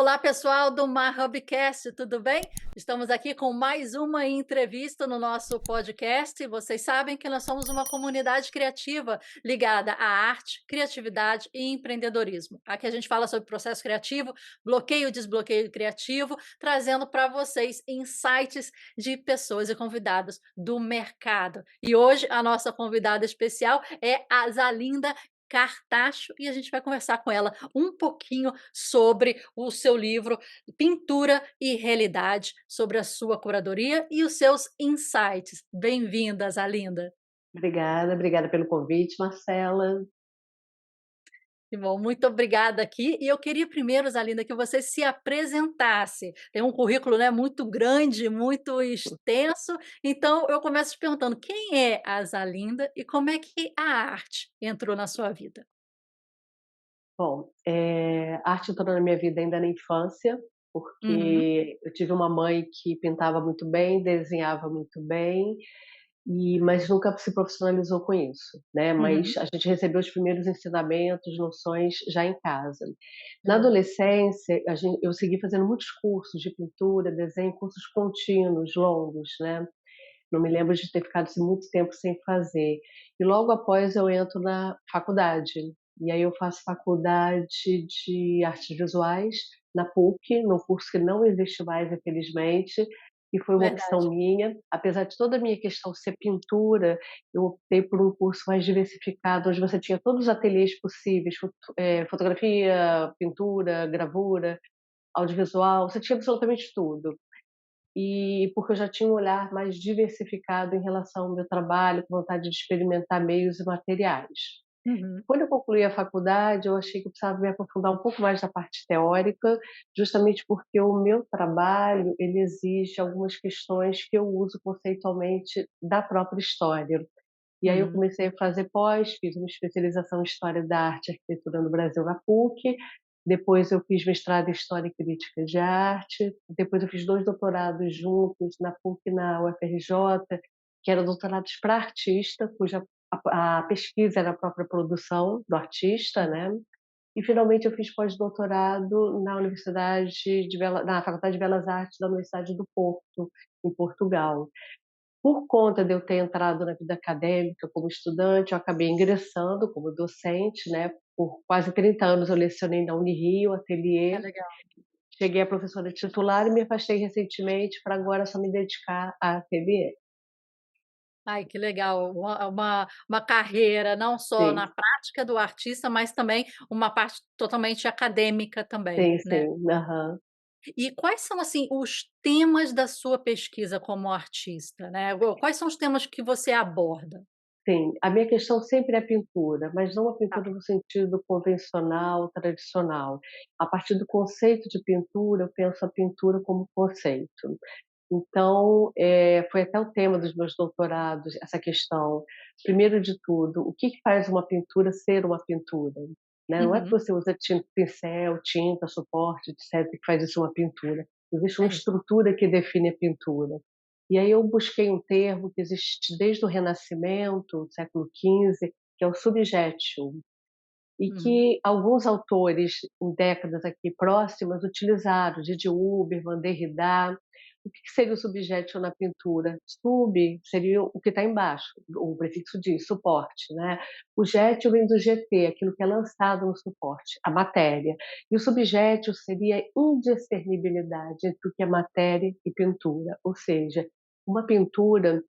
Olá, pessoal do MarHubCast, tudo bem? Estamos aqui com mais uma entrevista no nosso podcast. Vocês sabem que nós somos uma comunidade criativa ligada à arte, criatividade e empreendedorismo. Aqui a gente fala sobre processo criativo, bloqueio e desbloqueio criativo, trazendo para vocês insights de pessoas e convidados do mercado. E hoje a nossa convidada especial é a Zalinda Cartacho e a gente vai conversar com ela um pouquinho sobre o seu livro Pintura e Realidade, sobre a sua curadoria e os seus insights. Bem-vinda, Zalinda. Obrigada, obrigada pelo convite, Marcela. Que bom, muito obrigada aqui. E eu queria primeiro, Zalinda, que você se apresentasse. Tem um currículo, né, muito grande, muito extenso. Então, eu começo te perguntando: quem é a Zalinda e como é que a arte entrou na sua vida? Bom, a arte entrou na minha vida ainda na infância, Uhum, porque eu tive uma mãe que pintava muito bem, desenhava muito bem, mas nunca se profissionalizou com isso, né, mas uhum. a gente recebeu os primeiros ensinamentos, noções já em casa. Na Ah, adolescência, eu segui fazendo muitos cursos de pintura, desenho, cursos contínuos, longos, né. Não me lembro de ter ficado, assim, muito tempo sem fazer. E logo após eu entro na faculdade, e aí eu faço faculdade de artes visuais na PUC, num curso que não existe mais infelizmente, e foi uma verdade. opção minha. Apesar de toda a minha questão ser pintura, eu optei por um curso mais diversificado, onde você tinha todos os ateliês possíveis, fotografia, pintura, gravura, audiovisual, você tinha absolutamente tudo. E porque eu já tinha um olhar mais diversificado em relação ao meu trabalho, com vontade de experimentar meios e materiais. Uhum. Quando eu concluí a faculdade, eu achei que eu precisava me aprofundar um pouco mais na parte teórica, justamente porque o meu trabalho, ele exige algumas questões que eu uso conceitualmente da própria história. E aí eu Uhum. comecei a fazer pós, fiz uma especialização em História da Arte e Arquitetura no Brasil na PUC, depois eu fiz mestrado em História e Crítica de Arte, depois eu fiz 2 doutorados juntos na PUC e na UFRJ, que eram doutorados para artista, cuja a pesquisa era a própria produção do artista, né, e finalmente eu fiz pós-doutorado na Faculdade de Belas Artes da Universidade do Porto, em Portugal. Por conta de eu ter entrado na vida acadêmica como estudante, eu acabei ingressando como docente, né, por quase 30 anos eu lecionei na Unirio, É ateliê, legal. cheguei a professora titular e me afastei recentemente para agora só me dedicar a ateliê. Ai, que legal, uma carreira não só na Sim, prática do artista, mas também uma parte totalmente acadêmica também, sim, né. sim. Aham. E quais são, assim, os temas da sua pesquisa como artista, né, quais são os temas que você aborda? Sim, a minha questão sempre é a pintura, mas não a Tá. pintura no sentido convencional, tradicional. A partir do conceito de pintura, eu penso a pintura como conceito. Então, foi até o tema dos meus doutorados, essa questão. Primeiro de tudo, o que que faz uma pintura ser uma pintura, né? Não é que Uhum. você usa pincel, tinta, suporte, etc., que faz isso uma pintura. Existe uma É isso. estrutura que define a pintura. E aí eu busquei um termo que existe desde o Renascimento, século XV, que é o subjectio, e Uhum. que alguns autores em décadas aqui próximas utilizaram, Didi Uberman, Derrida. O que seria o subjétil na pintura? Sub seria o que está embaixo, o prefixo de suporte, né? O jétil vem do GT, aquilo que é lançado no suporte, a matéria. E o subjétil seria a indiscernibilidade entre o que é matéria e pintura, ou seja, uma pintura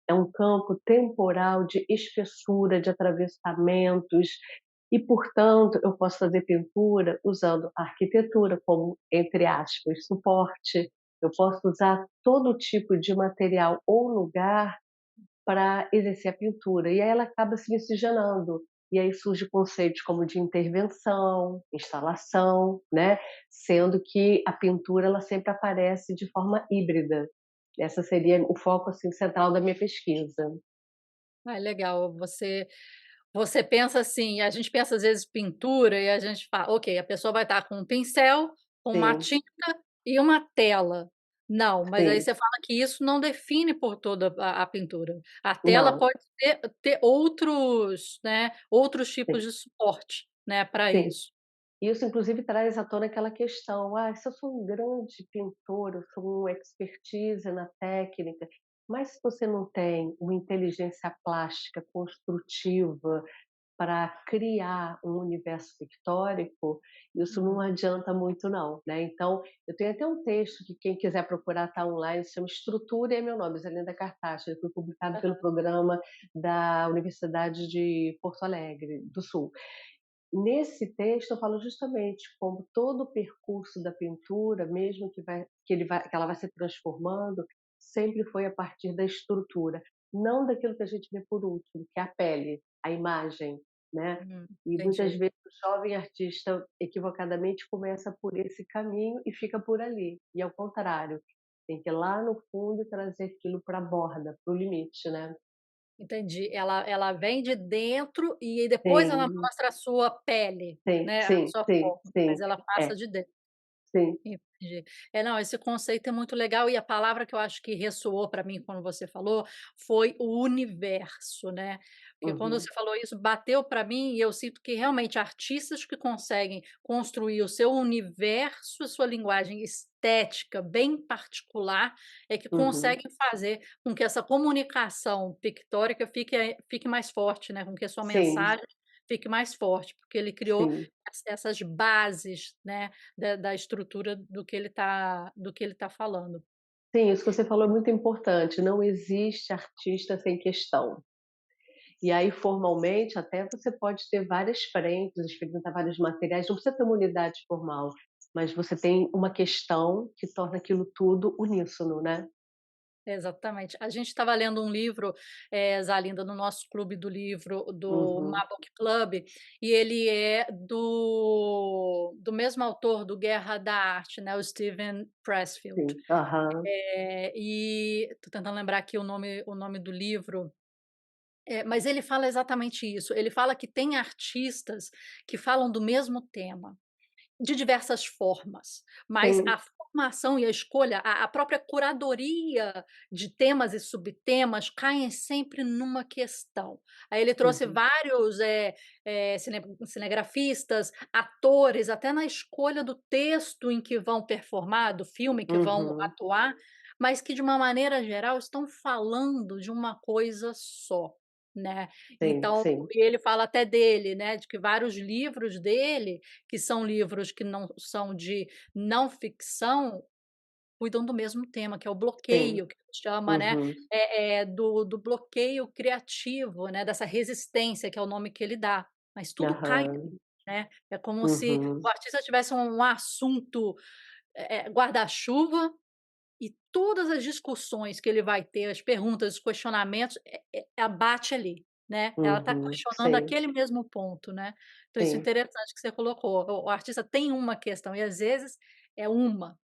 é um campo temporal de espessura, de atravessamentos e, portanto, eu posso fazer pintura usando a arquitetura como, entre aspas, suporte. Eu posso usar todo tipo de material ou lugar para exercer a pintura, e aí ela acaba se miscigenando. E aí surge conceitos como de intervenção, instalação, né, sendo que a pintura ela sempre aparece de forma híbrida. Essa seria o foco, assim, central da minha pesquisa. Ai, legal, você pensa assim, a gente pensa às vezes pintura e a gente fala: "Ok, a pessoa vai estar com um pincel, com uma Sim, tinta e uma tela". Não, mas aí sim. você fala que isso não define por toda a pintura. A tela Não, pode ter outros, né, outros tipos sim, de suporte, né, para sim. isso. Isso inclusive traz à tona aquela questão: "Ah, se eu sou um grande pintor, eu sou um expertise na técnica", mas se você não tem uma inteligência plástica construtiva para criar um universo pictórico, isso não Uhum. adianta muito não, né. Então, eu tenho até um texto que quem quiser procurar está online, se chama Estrutura e é meu nome, Zalinda Cartacho, ele foi publicado pelo Aham. programa da Universidade de Porto Alegre do Sul. Nesse texto eu falo justamente como todo o percurso da pintura, mesmo que ela vai se transformando, sempre foi a partir da estrutura, não daquilo que a gente vê por último, que é a pele, a imagem, né. E muitas Entendi. vezes o jovem artista equivocadamente começa por esse caminho e fica por ali, e ao contrário, tem que ir lá no fundo e trazer aquilo para a borda, para o limite, né. Entendi. Ela vem de dentro e depois ela Sim, mostra a sua pele, sim, né, a sim, sua sim, forma, sim. mas ela passa É, de dentro. sim. Entendi. É, não, esse conceito é muito legal e a palavra que eu acho que ressoou para mim quando você falou, foi o universo, né. Porque quando Uhum, você falou isso, bateu para mim e eu sinto que realmente artistas que conseguem construir o seu universo, a sua linguagem estética bem particular, é que uhum. conseguem fazer com que essa comunicação pictórica fique mais forte, né, com que a sua Sim, mensagem fique mais forte, porque ele criou sim. essas bases, né, da estrutura do que ele tá falando. Sim, isso que você falou é muito importante, não existe artista sem questão. E aí, formalmente, até você pode ter várias frentes, experimentar vários materiais, não precisa ter uma unidade formal, mas você tem uma questão que torna aquilo tudo uníssono, né. Exatamente. A gente estava lendo um livro, Zalinda, no nosso clube do livro do Uhum, Mabook Club, e ele é do mesmo autor do Guerra da Arte, né, o Steven Pressfield. sim. Aham. E tô tentando lembrar aqui o nome do livro, mas ele fala exatamente isso, ele fala que tem artistas que falam do mesmo tema. De diversas formas, mas Sim. a formação e a escolha, a própria curadoria de temas e subtemas caem sempre numa questão. Aí ele trouxe Uhum, vários, cinegrafistas, atores, até na escolha do texto em que vão performar, do filme que vão uhum. atuar, mas que de uma maneira geral estão falando de uma coisa só, né. Sim, Então sim, e ele fala até dele, né, de que vários livros dele que são livros que não são de não ficção, cuidam do mesmo tema, que é o sim. bloqueio, que ele chama, né, Uhum. do bloqueio criativo, né, dessa resistência, que é o nome que ele dá, mas tudo cai ali, Aham. né. É como se o Uhum. artista tivesse um assunto, guarda-chuva, e todas as discussões que ele vai ter, as perguntas, os questionamentos, abate ali, né, ela está Uhum. questionando Sim, aquele mesmo ponto, né. Então isso é sim. interessante que você colocou, o artista tem uma questão e às vezes é uma,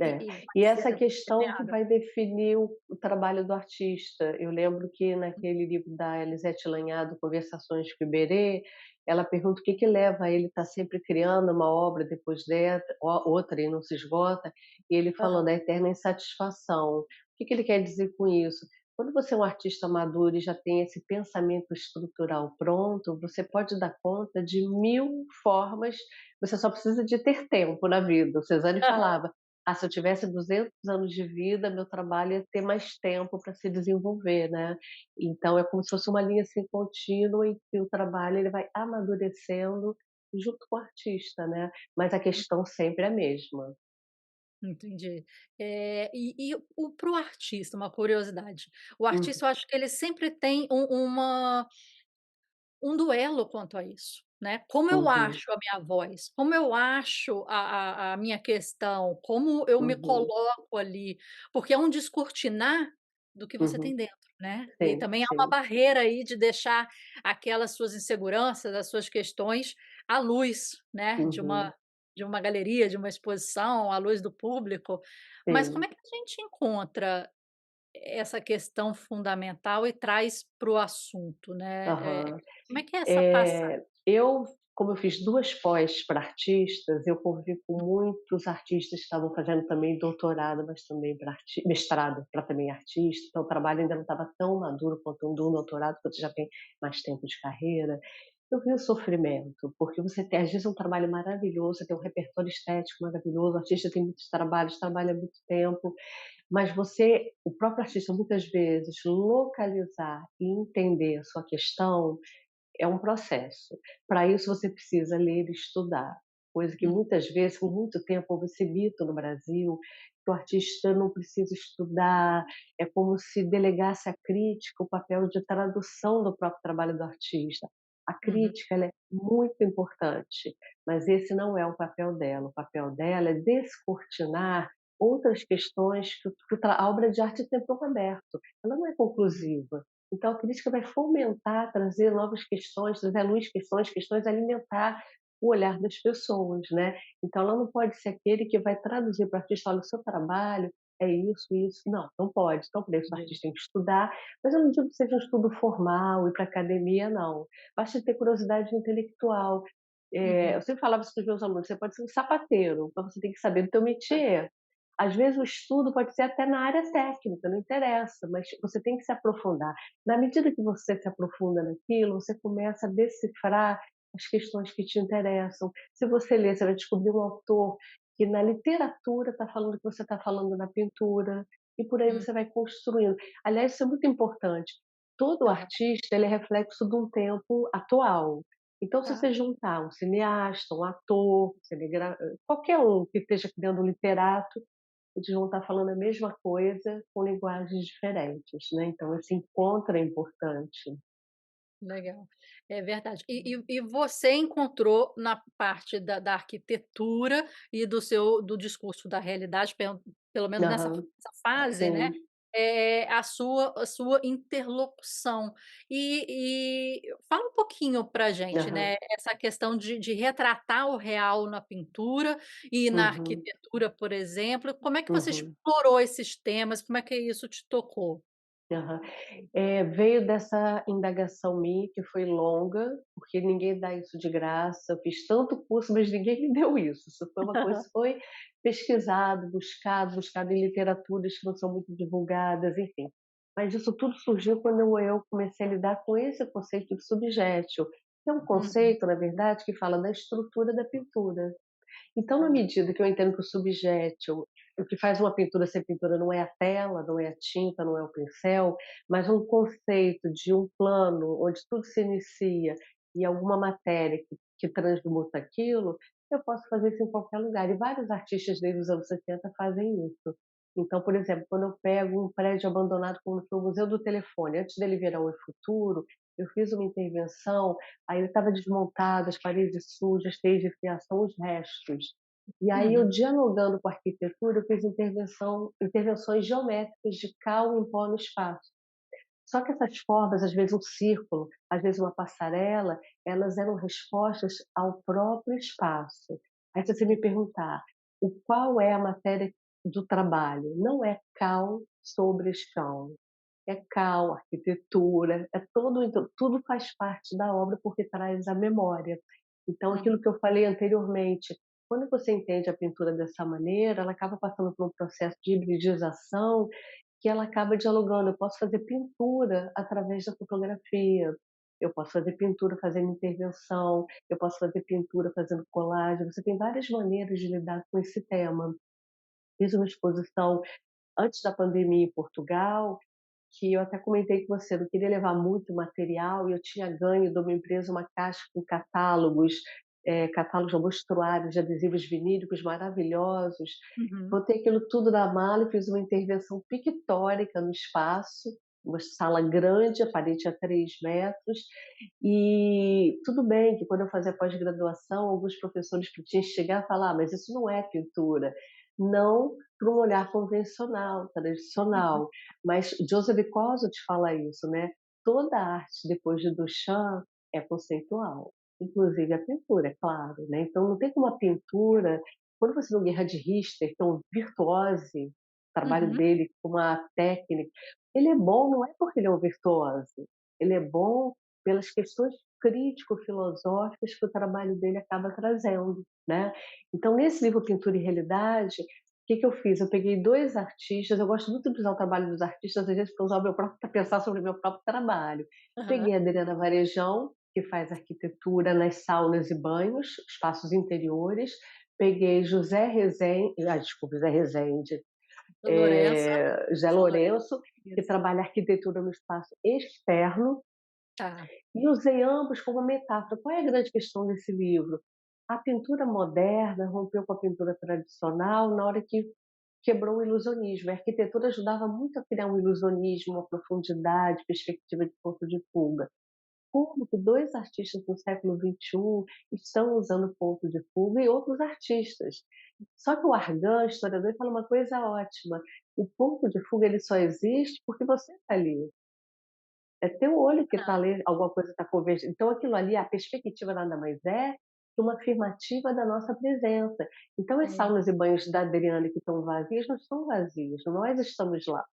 É. e vai E essa ser questão que permeada. vai definir o trabalho do artista. Eu lembro que naquele livro da Elisete Lanhado, Conversações com Iberê, ela pergunta o que que leva ele a estar sempre criando uma obra depois dessa, outra e não se esgota, e ele Aham. falando da eterna insatisfação. O que que ele quer dizer com isso? Quando você é um artista maduro e já tem esse pensamento estrutural pronto, você pode dar conta de 1000 formas, você só precisa de ter tempo na vida. O Cezanne Aham. falava: "Ah, se eu tivesse 200 anos de vida, meu trabalho ia ter mais tempo para se desenvolver", né. Então é como se fosse uma linha, assim, contínua em que o trabalho ele vai amadurecendo junto com o artista, né, mas a questão sempre é a mesma. Entendi. E para o artista, uma curiosidade, o Uhum, artista eu acho que ele sempre tem um duelo quanto a isso, né. Como eu uhum, acho a minha voz, como eu acho a minha questão, como eu me uhum, coloco ali, porque é um descortinar do que você uhum. tem dentro, né. E Sim, também há uma sim. barreira aí de deixar aquelas suas inseguranças, as suas questões à luz, né, Uhum, de uma galeria, de uma exposição, à luz do público. Mas como sim. é que a gente encontra essa questão fundamental e traz para o assunto, né, Aham. como é que é essa passagem? Eu, como eu fiz 2 pós para artistas, eu convivi com muitos artistas que estavam fazendo também doutorado, mas também para mestrado para também artista, então o trabalho ainda não estava tão maduro quanto um do doutorado, porque você já tem mais tempo de carreira. Eu vi o sofrimento, porque você tem, às vezes, um trabalho maravilhoso, você tem um repertório estético maravilhoso, o artista tem muitos trabalhos, trabalha há muito tempo, mas o próprio artista, muitas vezes, localizar e entender a sua questão é um processo. Para isso você precisa ler e estudar, coisa que Hum, muitas vezes, por muito tempo, houve esse mito no Brasil, que o artista não precisa estudar, é como se delegasse à crítica o papel de tradução do próprio trabalho do artista. A uhum, crítica ela é muito importante, mas esse não é o papel dela. O papel dela é descortinar outras questões que a obra de arte tem pouco aberto. Ela não é conclusiva. Então a crítica vai fomentar, trazer novas questões, trazer à luz questões, alimentar o olhar das pessoas, né. Então ela não pode ser aquele que vai traduzir para o artista: "Olha, o seu trabalho é isso, isso". Não, não pode. Então por isso o entendi. artista tem que estudar, mas eu não digo que seja um estudo formal, ir para academia, não. Basta ter curiosidade intelectual. Uhum, Eu sempre falava isso para os meus alunos: "Você pode ser um sapateiro, mas você tem que saber do teu métier". Às vezes o estudo pode ser até na área técnica, não interessa, mas você tem que se aprofundar. Na medida que você se aprofunda naquilo, você começa a decifrar as questões que te interessam. Se você ler, você vai descobrir um autor que na literatura está falando o que você está falando na pintura, e por aí hum, você vai construindo. Aliás, isso é muito importante. Todo tá, artista ele é reflexo de um tempo atual. Então, se tá. você juntar um cineasta, um ator, qualquer um que esteja criando um literato, eles vão estar falando a mesma coisa com linguagens diferentes, né, então esse encontro é importante. Legal, é verdade. E você encontrou na parte da arquitetura e do discurso da realidade, pelo menos Aham, nessa fase, né, sim. a sua interlocução. Fala um pouquinho pra gente, Aham. né, essa questão de retratar o real na pintura e na Uhum, arquitetura, por exemplo, como é que você uhum. explorou esses temas, como é que isso te tocou? Aham. Veio dessa indagação minha que foi longa, porque ninguém dá isso de graça, eu fiz tanto curso, mas ninguém me deu isso. Isso foi uma coisa que foi pesquisado, buscado em literaturas que não são muito divulgadas, enfim. Mas isso tudo surgiu quando eu comecei a lidar com esse conceito de subjétil, que é um Uhum, conceito, na verdade, que fala da estrutura da pintura. Então, na tá. medida que eu entendo que o subjétil, o que faz uma pintura ser pintura não é a tela, não é a tinta, não é o pincel, mas um conceito de um plano onde tudo se inicia e alguma matéria que transmuta aquilo, eu posso fazer isso em qualquer lugar. E vários artistas desde os anos 70 fazem isso. Então, por exemplo, quando eu pego um prédio abandonado como foi o Museu do Telefone, antes dele virar o futuro, eu fiz uma intervenção, aí ele estava desmontado, as paredes sujas, cheias de fiação, os restos. E aí eu Uhum, dialogando com a arquitetura, eu fiz intervenções geométricas de cal em pó no espaço. Só que essas formas, às vezes um círculo, às vezes uma passarela, elas eram respostas ao próprio espaço. Aí se você me perguntar, qual é a matéria do trabalho? Não é cal sobre chão, é cal, arquitetura, é tudo faz parte da obra porque traz a memória. Então uhum. aquilo que eu falei anteriormente, quando você entende a pintura dessa maneira, ela acaba passando por um processo de hibridização que ela acaba dialogando. Eu posso fazer pintura através da fotografia, eu posso fazer pintura fazendo intervenção, eu posso fazer pintura fazendo colagem. Você tem várias maneiras de lidar com esse tema. Fiz uma exposição antes da pandemia em Portugal, que eu até comentei com você, eu não queria levar muito material e eu tinha ganho de uma empresa uma caixa com catálogos, catálogos não, mostruários de adesivos vinílicos maravilhosos. Uhum. Botei aquilo tudo na mala e fiz uma intervenção pictórica no espaço, uma sala grande, a parede tinha 3 metros, e tudo bem que quando eu fazia pós-graduação, alguns professores podiam chegar e falar: "Ah, mas isso não é pintura". Não para um olhar convencional, Uhum. tradicional. Mas Joseph Kosuth fala isso, né, toda arte depois de Duchamp é conceitual, inclusive a pintura, é claro, né, então não tem como a pintura quando você vê o Gerhard Richter, que é um virtuose, o trabalho Uhum. dele com uma técnica, ele é bom não é porque ele é um virtuoso, ele é bom pelas questões crítico-filosóficas que o trabalho dele acaba trazendo, né. Então nesse livro Pintura e Realidade, que eu fiz? Eu peguei 2 artistas, eu gosto muito de usar o trabalho dos artistas, às vezes, para usar o meu próprio para pensar sobre o meu próprio trabalho. Aham. Peguei a Adriana Varejão, que faz arquitetura nas saunas e banhos, espaços interiores. Peguei José Rezende, desculpa, José Rezende, Do Lourenço, José São Lourenço, Lourenço, que isso. trabalha arquitetura no espaço externo, Tá. e usei ambos como metáfora. Qual é a grande questão desse livro? A pintura moderna rompeu com a pintura tradicional na hora que quebrou o ilusionismo. A arquitetura ajudava muito a criar um ilusionismo, uma profundidade, perspectiva de ponto de fuga. Como que 2 artistas do século XXI estão usando ponto de fuga e outros artistas. Só que o Argan, historiador, fala uma coisa ótima: o ponto de fuga ele só existe porque você está ali. É teu olho que está Ah, ali, alguma coisa está convergindo. Então aquilo ali, a perspectiva nada mais é que uma afirmativa da nossa presença. Então as é. saunas e banhos da Adriana que estão vazias, não estão vazias, nós estamos lá.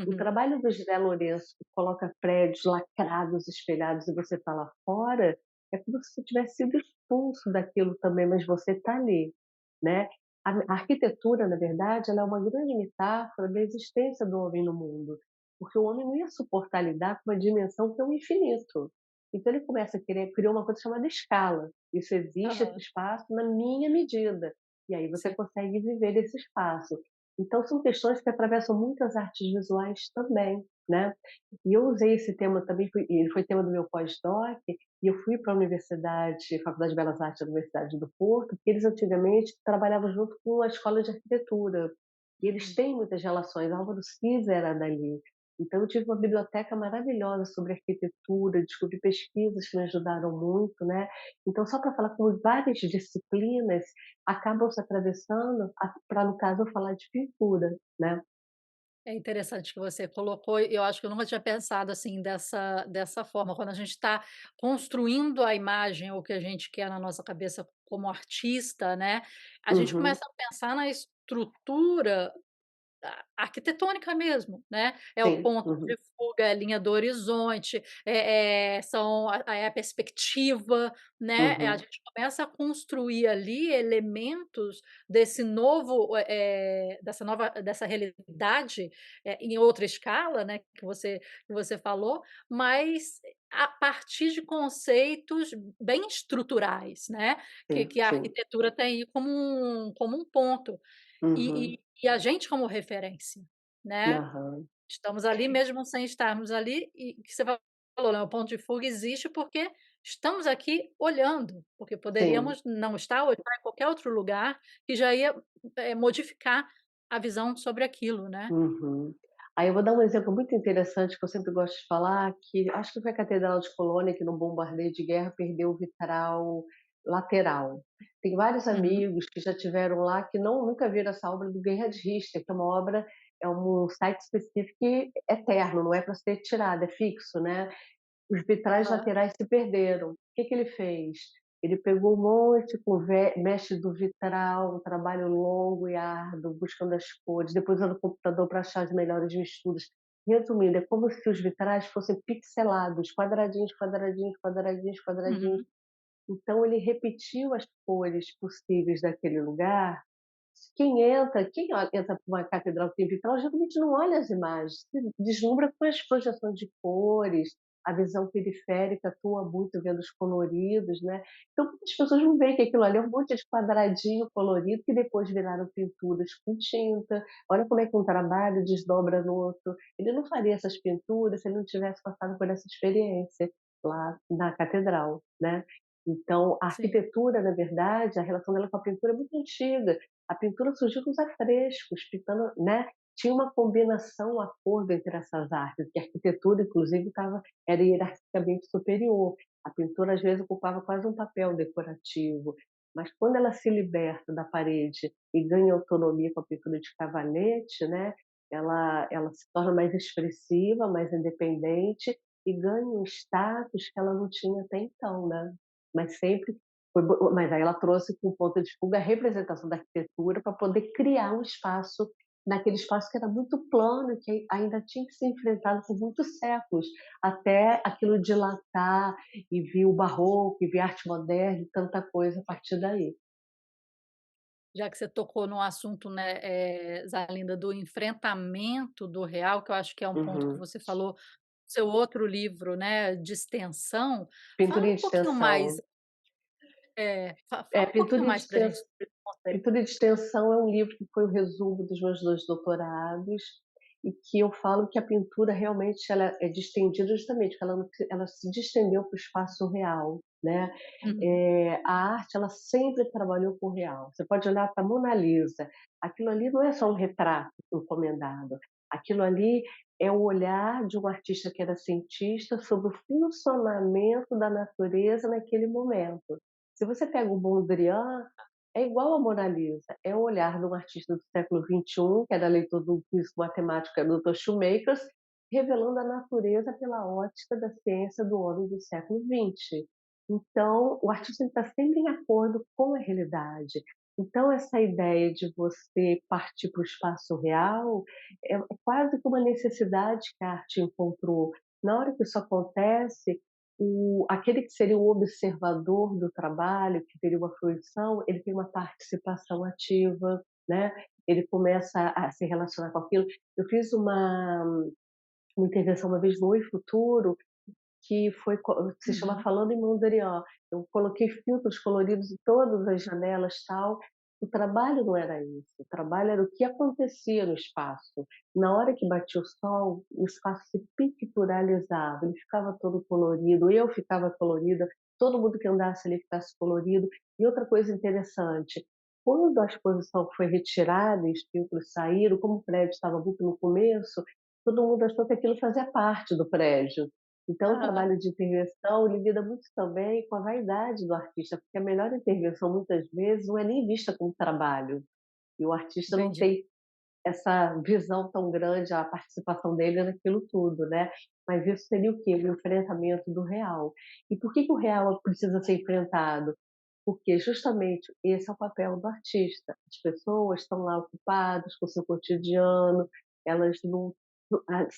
O Uhum. trabalho do José Lourenço, que coloca prédios lacrados, espelhados, e você está lá fora, é como se você tivesse sido expulso daquilo também, mas você está ali, né. A arquitetura, na verdade, ela é uma grande metáfora da existência do homem no mundo, porque o homem não ia suportar lidar com uma dimensão que é o infinito. Então ele começa a querer criou uma coisa chamada escala. Isso existe, esse Aham, espaço, na minha medida, e aí você sim. consegue viver nesse espaço. Então são questões que atravessam muitas artes visuais também, né. E eu usei esse tema também, ele foi tema do meu pós-doc, e eu fui para a universidade, Faculdade de Belas Artes da Universidade do Porto, porque eles antigamente trabalhavam junto com a escola de arquitetura, e eles Uhum. têm muitas relações, Álvaro Siza era dali. Então eu tive uma biblioteca maravilhosa sobre arquitetura, descobri pesquisas que me ajudaram muito, né. Então só para falar como várias disciplinas acabam se atravessando para, no caso, eu falar de pintura, né. É interessante que você colocou, e eu acho que eu nunca tinha pensado assim dessa forma. Quando a gente está construindo a imagem, ou o que a gente quer na nossa cabeça como artista, né, a gente Uhum, começa a pensar na estrutura arquitetônica mesmo, né, é o sim, ponto de uhum, fuga, é a linha do horizonte, são a perspectiva, né, a uhum, gente começa a construir ali elementos desse novo, dessa realidade, em outra escala, né, que você falou, mas a partir de conceitos bem estruturais, né, que sim, que a sim. arquitetura tem aí como um ponto. E Uhum, e e a gente como referência, né, aham, estamos ali mesmo sem estarmos ali, e que você falou, né, o ponto de fuga existe porque estamos aqui olhando, porque sim, poderíamos não estar ou estar em qualquer outro lugar que já ia, modificar a visão sobre aquilo, né. uhum. Aí eu vou dar um exemplo muito interessante que eu sempre gosto de falar, que acho que foi a Catedral de Colônia que num bombardeio de guerra perdeu o vitral lateral. Tem vários Uhum. amigos que já tiveram lá que nunca viram essa obra do Gerhard Richter, que é uma obra, é um site específico e eterno, não é para ser tirado, é fixo, né. Os vitrais Aham. laterais se perderam. O que que ele fez? Ele pegou um monte com mestre do vitral, um trabalho longo e árduo, buscando as cores, depois usando o computador para achar as melhores misturas. Resumindo, é como se os vitrais fossem pixelados, quadradinhos, quadradinhos, quadradinhos, quadradinhos. Uhum. Então ele repetiu as cores possíveis daquele lugar. Quem entra para uma catedral que tem vitral, geralmente não olha as imagens, se deslumbra com as projeções de cores, a visão periférica atua muito vendo os coloridos, né. Então as pessoas não veem que aquilo ali é um monte de quadradinho colorido que depois viraram pinturas com tinta. Olha como é que um trabalho desdobra no outro. Ele não faria essas pinturas se ele não tivesse passado por essa experiência lá na catedral, né. Então a Sim. arquitetura, na verdade, a relação dela com a pintura é muito antiga. A pintura surgiu com os afrescos, pintando, né, tinha uma combinação, um acordo entre essas artes, que a arquitetura inclusive era hierarquicamente superior. A pintura às vezes ocupava quase um papel decorativo, mas quando ela se liberta da parede e ganha autonomia com a pintura de cavalete, né, ela se torna mais expressiva, mais independente e ganha um status que ela não tinha até então, né. Mas sempre mas aí ela trouxe com ponto de fuga a representação da arquitetura para poder criar um espaço, naquele espaço que era muito plano, que ainda tinha que ser enfrentado por muitos séculos, até aquilo dilatar e vir o barroco, e vir a arte moderna e tanta coisa a partir daí. Já que você tocou no assunto, né, Zalinda, do enfrentamento do real, que eu acho que é um ponto que Uhum, você falou seu outro livro, né, de extensão, Pintura fala em um pouquinho mais, extensão. É, fala um pouquinho mais para a gente sobre esse conceito. Pintura de Extensão é um livro que foi o resumo dos meus 2 doutorados, e que eu falo que a pintura realmente ela é distendida justamente porque ela se distendeu para o espaço real, né. Uhum. A arte ela sempre trabalhou com o real. Você pode olhar para a Mona Lisa, aquilo ali não é só um retrato encomendado, aquilo ali é o olhar de um artista que era cientista sobre o funcionamento da natureza naquele momento. Se você pega o Mondrian, é igual a Mona Lisa, é o olhar de um artista do século XXI, que era leitor do físico matemático Dr. Shoemakers, revelando a natureza pela ótica da ciência do homem do século XX. Então, o artista está sempre em acordo com a realidade. Então, essa ideia de você partir para o espaço real é quase que uma necessidade que a arte encontrou. Na hora que isso acontece, aquele que seria o observador do trabalho, que teria uma fruição, ele tem uma participação ativa, né? Ele começa a se relacionar com aquilo. Eu fiz uma intervenção uma vez no Oi Futuro, que se chama Uhum. Falando em Mondrian. Eu coloquei filtros coloridos em todas as janelas, tal. O trabalho não era isso, o trabalho era o que acontecia no espaço. Na hora que batia o sol, o espaço se picturalizava, ele ficava todo colorido, eu ficava colorida, todo mundo que andasse ali ficasse colorido. E outra coisa interessante, quando a exposição foi retirada e os filtros saíram, como o prédio estava muito no começo, todo mundo achou que aquilo fazia parte do prédio. Então, o Aham, trabalho de intervenção, ele lida muito também com a vaidade do artista, porque a melhor intervenção, muitas vezes, não é nem vista como trabalho, e o artista não entendi. tem essa visão tão grande, a participação dele naquilo tudo, né. Mas isso seria o quê? O enfrentamento do real. E por que que o real precisa ser enfrentado? Porque justamente esse é o papel do artista. As pessoas estão lá ocupadas com o seu cotidiano, elas não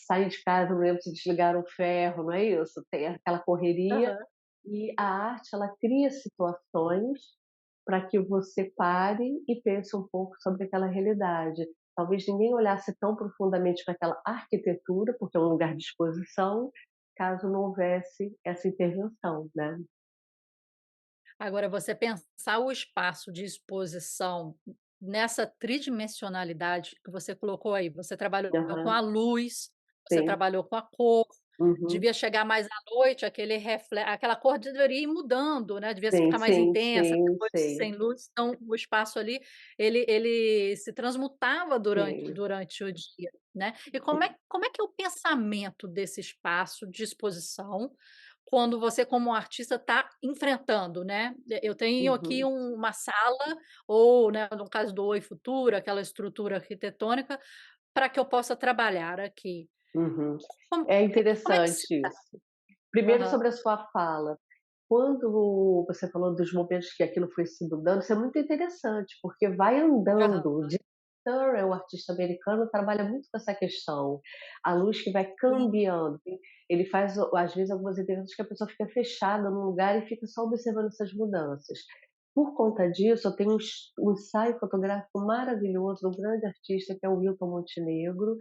saem de casa, não lembram se desligaram o ferro, não é isso? Tem aquela correria, Aham. e a arte ela cria situações para que você pare e pense um pouco sobre aquela realidade. Talvez ninguém olhasse tão profundamente para aquela arquitetura, porque é um lugar de exposição, caso não houvesse essa intervenção, né. Agora você pensar o espaço de exposição nessa tridimensionalidade que você colocou aí, você trabalhou com Aham, a luz, você sim. trabalhou com a cor, Uhum. devia chegar mais à noite, aquela cor deveria ir mudando, né, devia Sim, ficar mais sim, intensa, sim, depois sei, sem luz, então o espaço ali, ele se transmutava sei. durante o dia, né. E Sim. como é que é o pensamento desse espaço de exposição, quando você como artista está enfrentando, né. Eu tenho aqui Uhum, uma sala ou, né, no caso do Oi Futuro, aquela estrutura arquitetônica, para que eu possa trabalhar aqui. uhum. Como É como é que se interessante dá? isso. Primeiro Aham, sobre a sua fala, quando você falou dos momentos que aquilo foi se mudando, isso é muito interessante, porque vai aham. andando. Jack Turrell, o artista americano, trabalha muito com essa questão. A luz que vai Sim. cambiando. Ele faz, às vezes, algumas intervenções que a pessoa fica fechada num lugar e fica só observando essas mudanças. Por conta disso, eu tenho um ensaio fotográfico maravilhoso de um grande artista que é o Wilton Montenegro,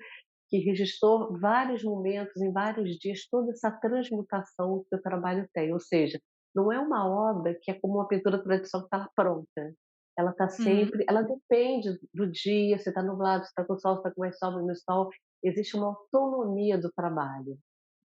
que registrou vários momentos, em vários dias, toda essa transmutação que o trabalho tem. Ou seja, não é uma obra que é como uma pintura tradicional que está lá pronta. Ela está Uhum. sempre, ela depende do dia, se está nublado, se está com sol, se está com mais sol, menos sol. Existe uma autonomia do trabalho.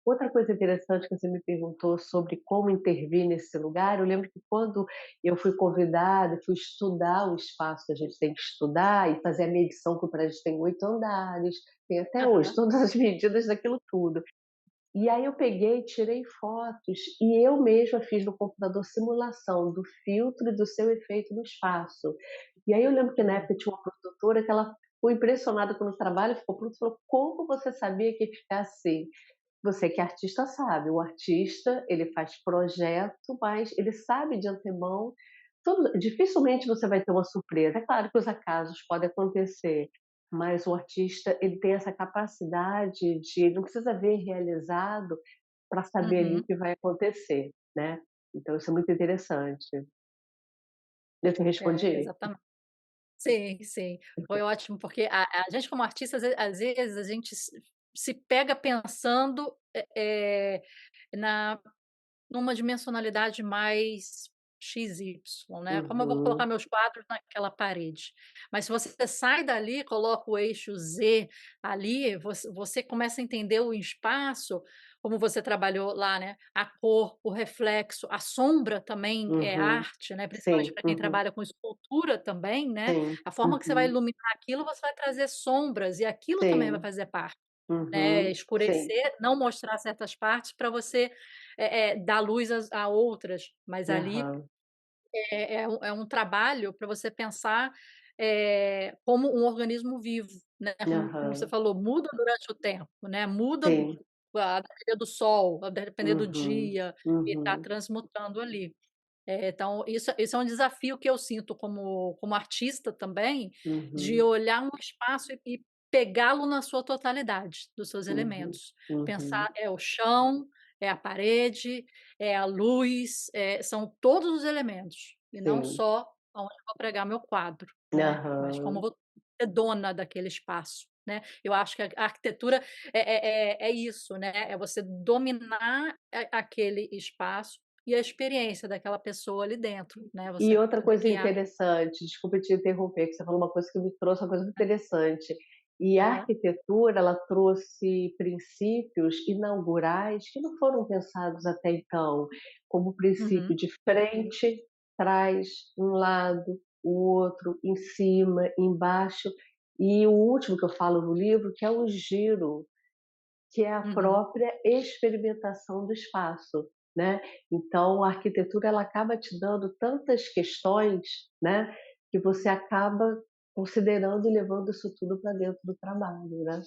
Outra coisa interessante que você me perguntou sobre como intervir nesse lugar, eu lembro que quando eu fui convidada, fui estudar o espaço que a gente tem que estudar e fazer a medição que o prédio tem 8 andares, tem até hoje Aham. todas as medidas daquilo tudo. E aí eu peguei, tirei fotos e eu mesma fiz no computador simulação do filtro e do seu efeito no espaço. E aí eu lembro que na Hum. época tinha uma produtora que ela ficou impressionada quando o trabalho ficou pronto e falou: "Como você sabia que ia ficar assim?" Você que é artista sabe, o artista ele faz projeto, mas ele sabe de antemão dificilmente você vai ter uma surpresa. É claro que os acasos podem acontecer, mas o artista ele tem essa capacidade de ele não precisa ver realizado para saber ali o Uhum. que vai acontecer, né. Então isso é muito interessante. Eu te É, respondi? exatamente. Sim, sim. Foi ótimo, porque a gente como artista, às vezes a gente se pega pensando, na numa dimensionalidade mais XY, né, como eu vou colocar Uhum, meus quadros naquela parede. Mas se você sai dali, coloca o eixo Z ali, você começa a entender o espaço, como você trabalhou lá, né, a cor, o reflexo, a sombra também é uhum. arte, né, principalmente Sim, para quem uhum, trabalha com escultura também, né, sim, a forma que você vai uhum, iluminar aquilo, você vai trazer sombras e aquilo também vai sim, fazer parte. Né, uhum, sim, escurecer, não mostrar certas partes para você, dar luz a outras, mas ali aham, é um trabalho para você pensar, como um organismo vivo, né, como você aham, falou, muda durante o tempo, né, muda sim, a depender do sol, a depender do uhum, dia, e está uhum, transmutando ali. Então isso é um desafio que eu sinto como artista também, de uhum, olhar um espaço e pegá-lo na sua totalidade, dos seus uhum, elementos. Pensar, uhum, é o chão, é a parede, é a luz, são todos os elementos, e não sim, só aonde eu vou pregar meu quadro, né, mas como eu aham. vou ser dona daquele espaço, né. Eu acho que a arquitetura é isso, né, é você dominar aquele espaço e a experiência daquela pessoa ali dentro, né, E você outra poder coisa guiar. interessante, desculpa te interromper, que você falou uma coisa que me trouxe uma coisa muito interessante. E a Aham. arquitetura, ela trouxe princípios inaugurais que não foram pensados até então, como o princípio Uhum. de frente, trás, um lado, o outro, em cima, embaixo, e o último que eu falo no livro, que é o giro, que é a Uhum. própria experimentação do espaço, né. Então a arquitetura ela acaba te dando tantas questões, né, que você acaba considerando e levando isso tudo para dentro do trabalho, né.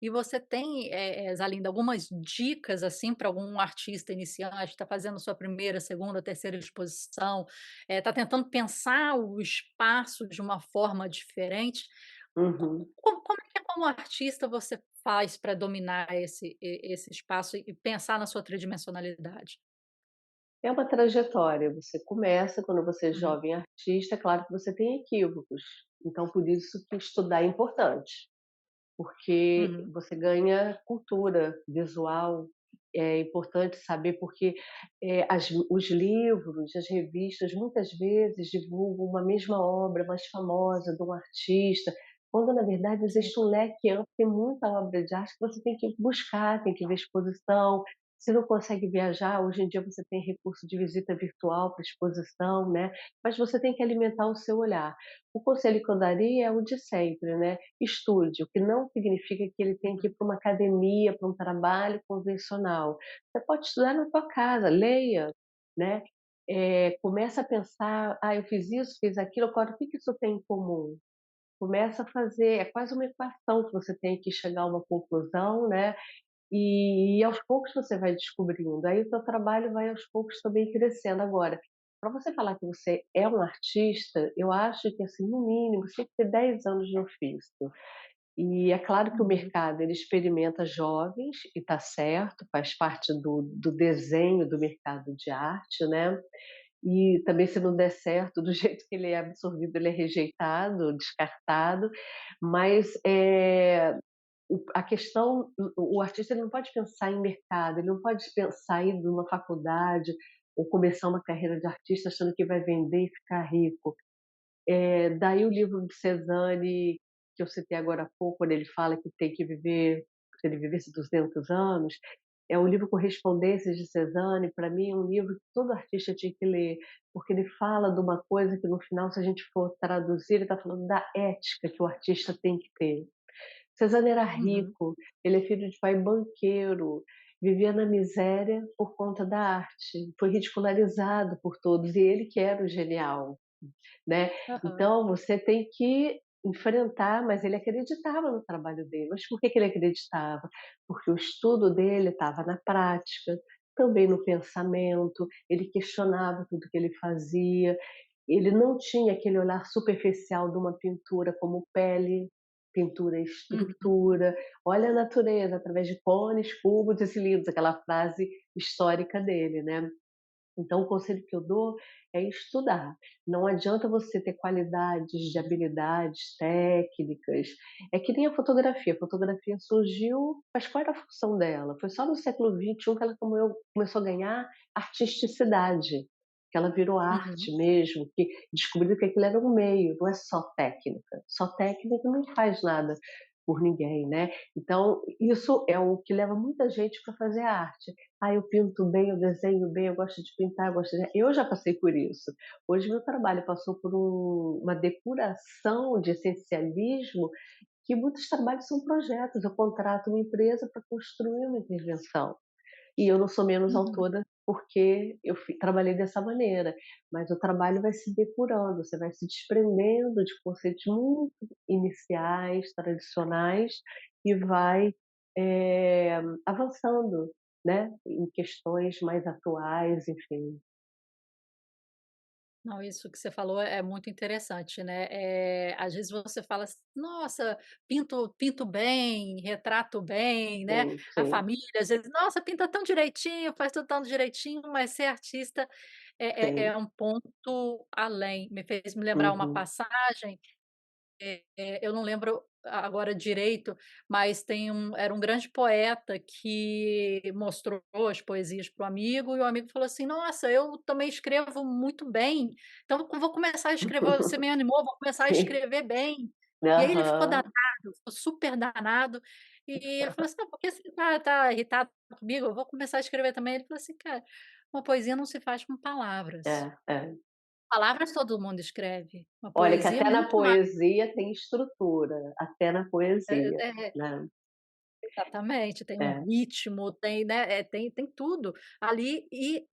E você tem, Zalinda, algumas dicas, assim, para algum artista iniciante, está fazendo sua primeira, segunda, terceira exposição, está tentando pensar o espaço de uma forma diferente. Uhum. Como é que, como artista, você faz para dominar esse espaço e pensar na sua tridimensionalidade? É uma trajetória, você começa quando você é Uhum, jovem artista, é claro que você tem equívocos, então por isso que estudar é importante. Porque uhum, você ganha cultura visual, é importante saber porque, os livros, as revistas muitas vezes divulgam uma mesma obra mais famosa de um artista, quando na verdade sim. existe um leque amplo, tem muita obra de arte que você tem que buscar, tem que ver exposição. Se não consegue viajar, hoje em dia você tem recurso de visita virtual para exposição, né, mas você tem que alimentar o seu olhar. O conselho que eu daria é o de sempre, né, estude, o que não significa que ele tem que Uhum, ir para uma academia, para um trabalho convencional. Você pode estudar na tua casa, leia, né, começa a pensar: "Ah, eu fiz isso, fiz aquilo, agora o que que isso tem em comum?". Começa a fazer é quase uma equação que você tem que chegar a uma conclusão, né, e aos poucos você vai descobrindo, aí o teu trabalho vai aos poucos também crescendo. Agora, para você falar que você é um artista, eu acho que, assim, no mínimo, você tem que ter 10 anos de ofício. E é claro que o uhum. mercado ele experimenta jovens e está certo, faz parte do desenho do mercado de arte, né. E também se não der certo, do jeito que ele é absorvido, ele é rejeitado, descartado, mas, a questão o artista ele não pode pensar em mercado, ele não pode pensar em ir numa faculdade ou começar uma carreira de artista achando que vai vender e ficar rico. Daí o livro de Cezanne, que eu citei agora há pouco, quando ele fala que tem que viver se ele vivesse 200 anos, é o livro Correspondências de Cezanne, para mim é um livro que todo artista tinha que ler, porque ele fala de uma coisa que no final, se a gente for traduzir, ele está falando da ética que o artista tem que ter. Cezanne era Uhum. rico, ele é filho de pai banqueiro, vivia na miséria por conta da arte, foi ridicularizado por todos, e ele que era o genial, né. Aham. Então você tem que enfrentar, mas ele acreditava no trabalho dele. Mas por que que ele acreditava? Porque o estudo dele estava na prática, também no pensamento, ele questionava tudo que ele fazia, ele não tinha aquele olhar superficial de uma pintura como pele, pintura é Uhum. estrutura, olha a natureza através de cones, cubos e cilindros, aquela frase histórica dele, né. Então o conselho que eu dou é estudar. Não adianta você ter qualidades de habilidades técnicas, é que nem a fotografia surgiu, mas qual era a função dela? Foi só no século XXI que ela começou a ganhar artisticidade, que ela virou Uhum. arte mesmo, que descobriu que aquilo era um meio, não é só técnica. Só técnica não faz nada por ninguém, né. Então isso é o que leva muita gente para fazer arte. "Ah, eu pinto bem, eu desenho bem, eu gosto de pintar, eu gosto de", eu já passei por isso. Hoje meu trabalho passou por uma depuração de essencialismo, que muitos trabalhos são projetos, eu contrato uma empresa para construir uma intervenção. E eu não sou menos Uhum. autora, porque eu trabalhei dessa maneira, mas o trabalho vai se depurando, você vai se desprendendo de conceitos muito iniciais, tradicionais, e vai, avançando, né, em questões mais atuais, enfim. Não, isso que você falou é muito interessante, né, às vezes você fala assim: "Nossa, pinto bem, retrato bem", né, Sim, a sim, família às vezes: "Nossa, pinta tão direitinho, faz tudo tão direitinho", mas ser artista é sim. um ponto além. Me fez me lembrar uma Uhum, passagem. Eu não lembro agora direito, mas era um grande poeta que mostrou as poesias para o amigo, e o amigo falou assim: "Nossa, eu também escrevo muito bem, então eu vou começar a escrever, você me animou, vou começar a sim. escrever bem". E aí ele ficou danado, Aham. ficou super danado, e ele falou assim: "Não, por que você tá irritado comigo? Eu vou começar a escrever também". Ele falou assim: "Cara, uma poesia não se faz com palavras. É, é. Palavras todo mundo escreve, uma Olha que poesia é até na muito mais". poesia tem estrutura, até na poesia, É. né. Exatamente, tem um É, ritmo, tem, né, tem tudo ali, e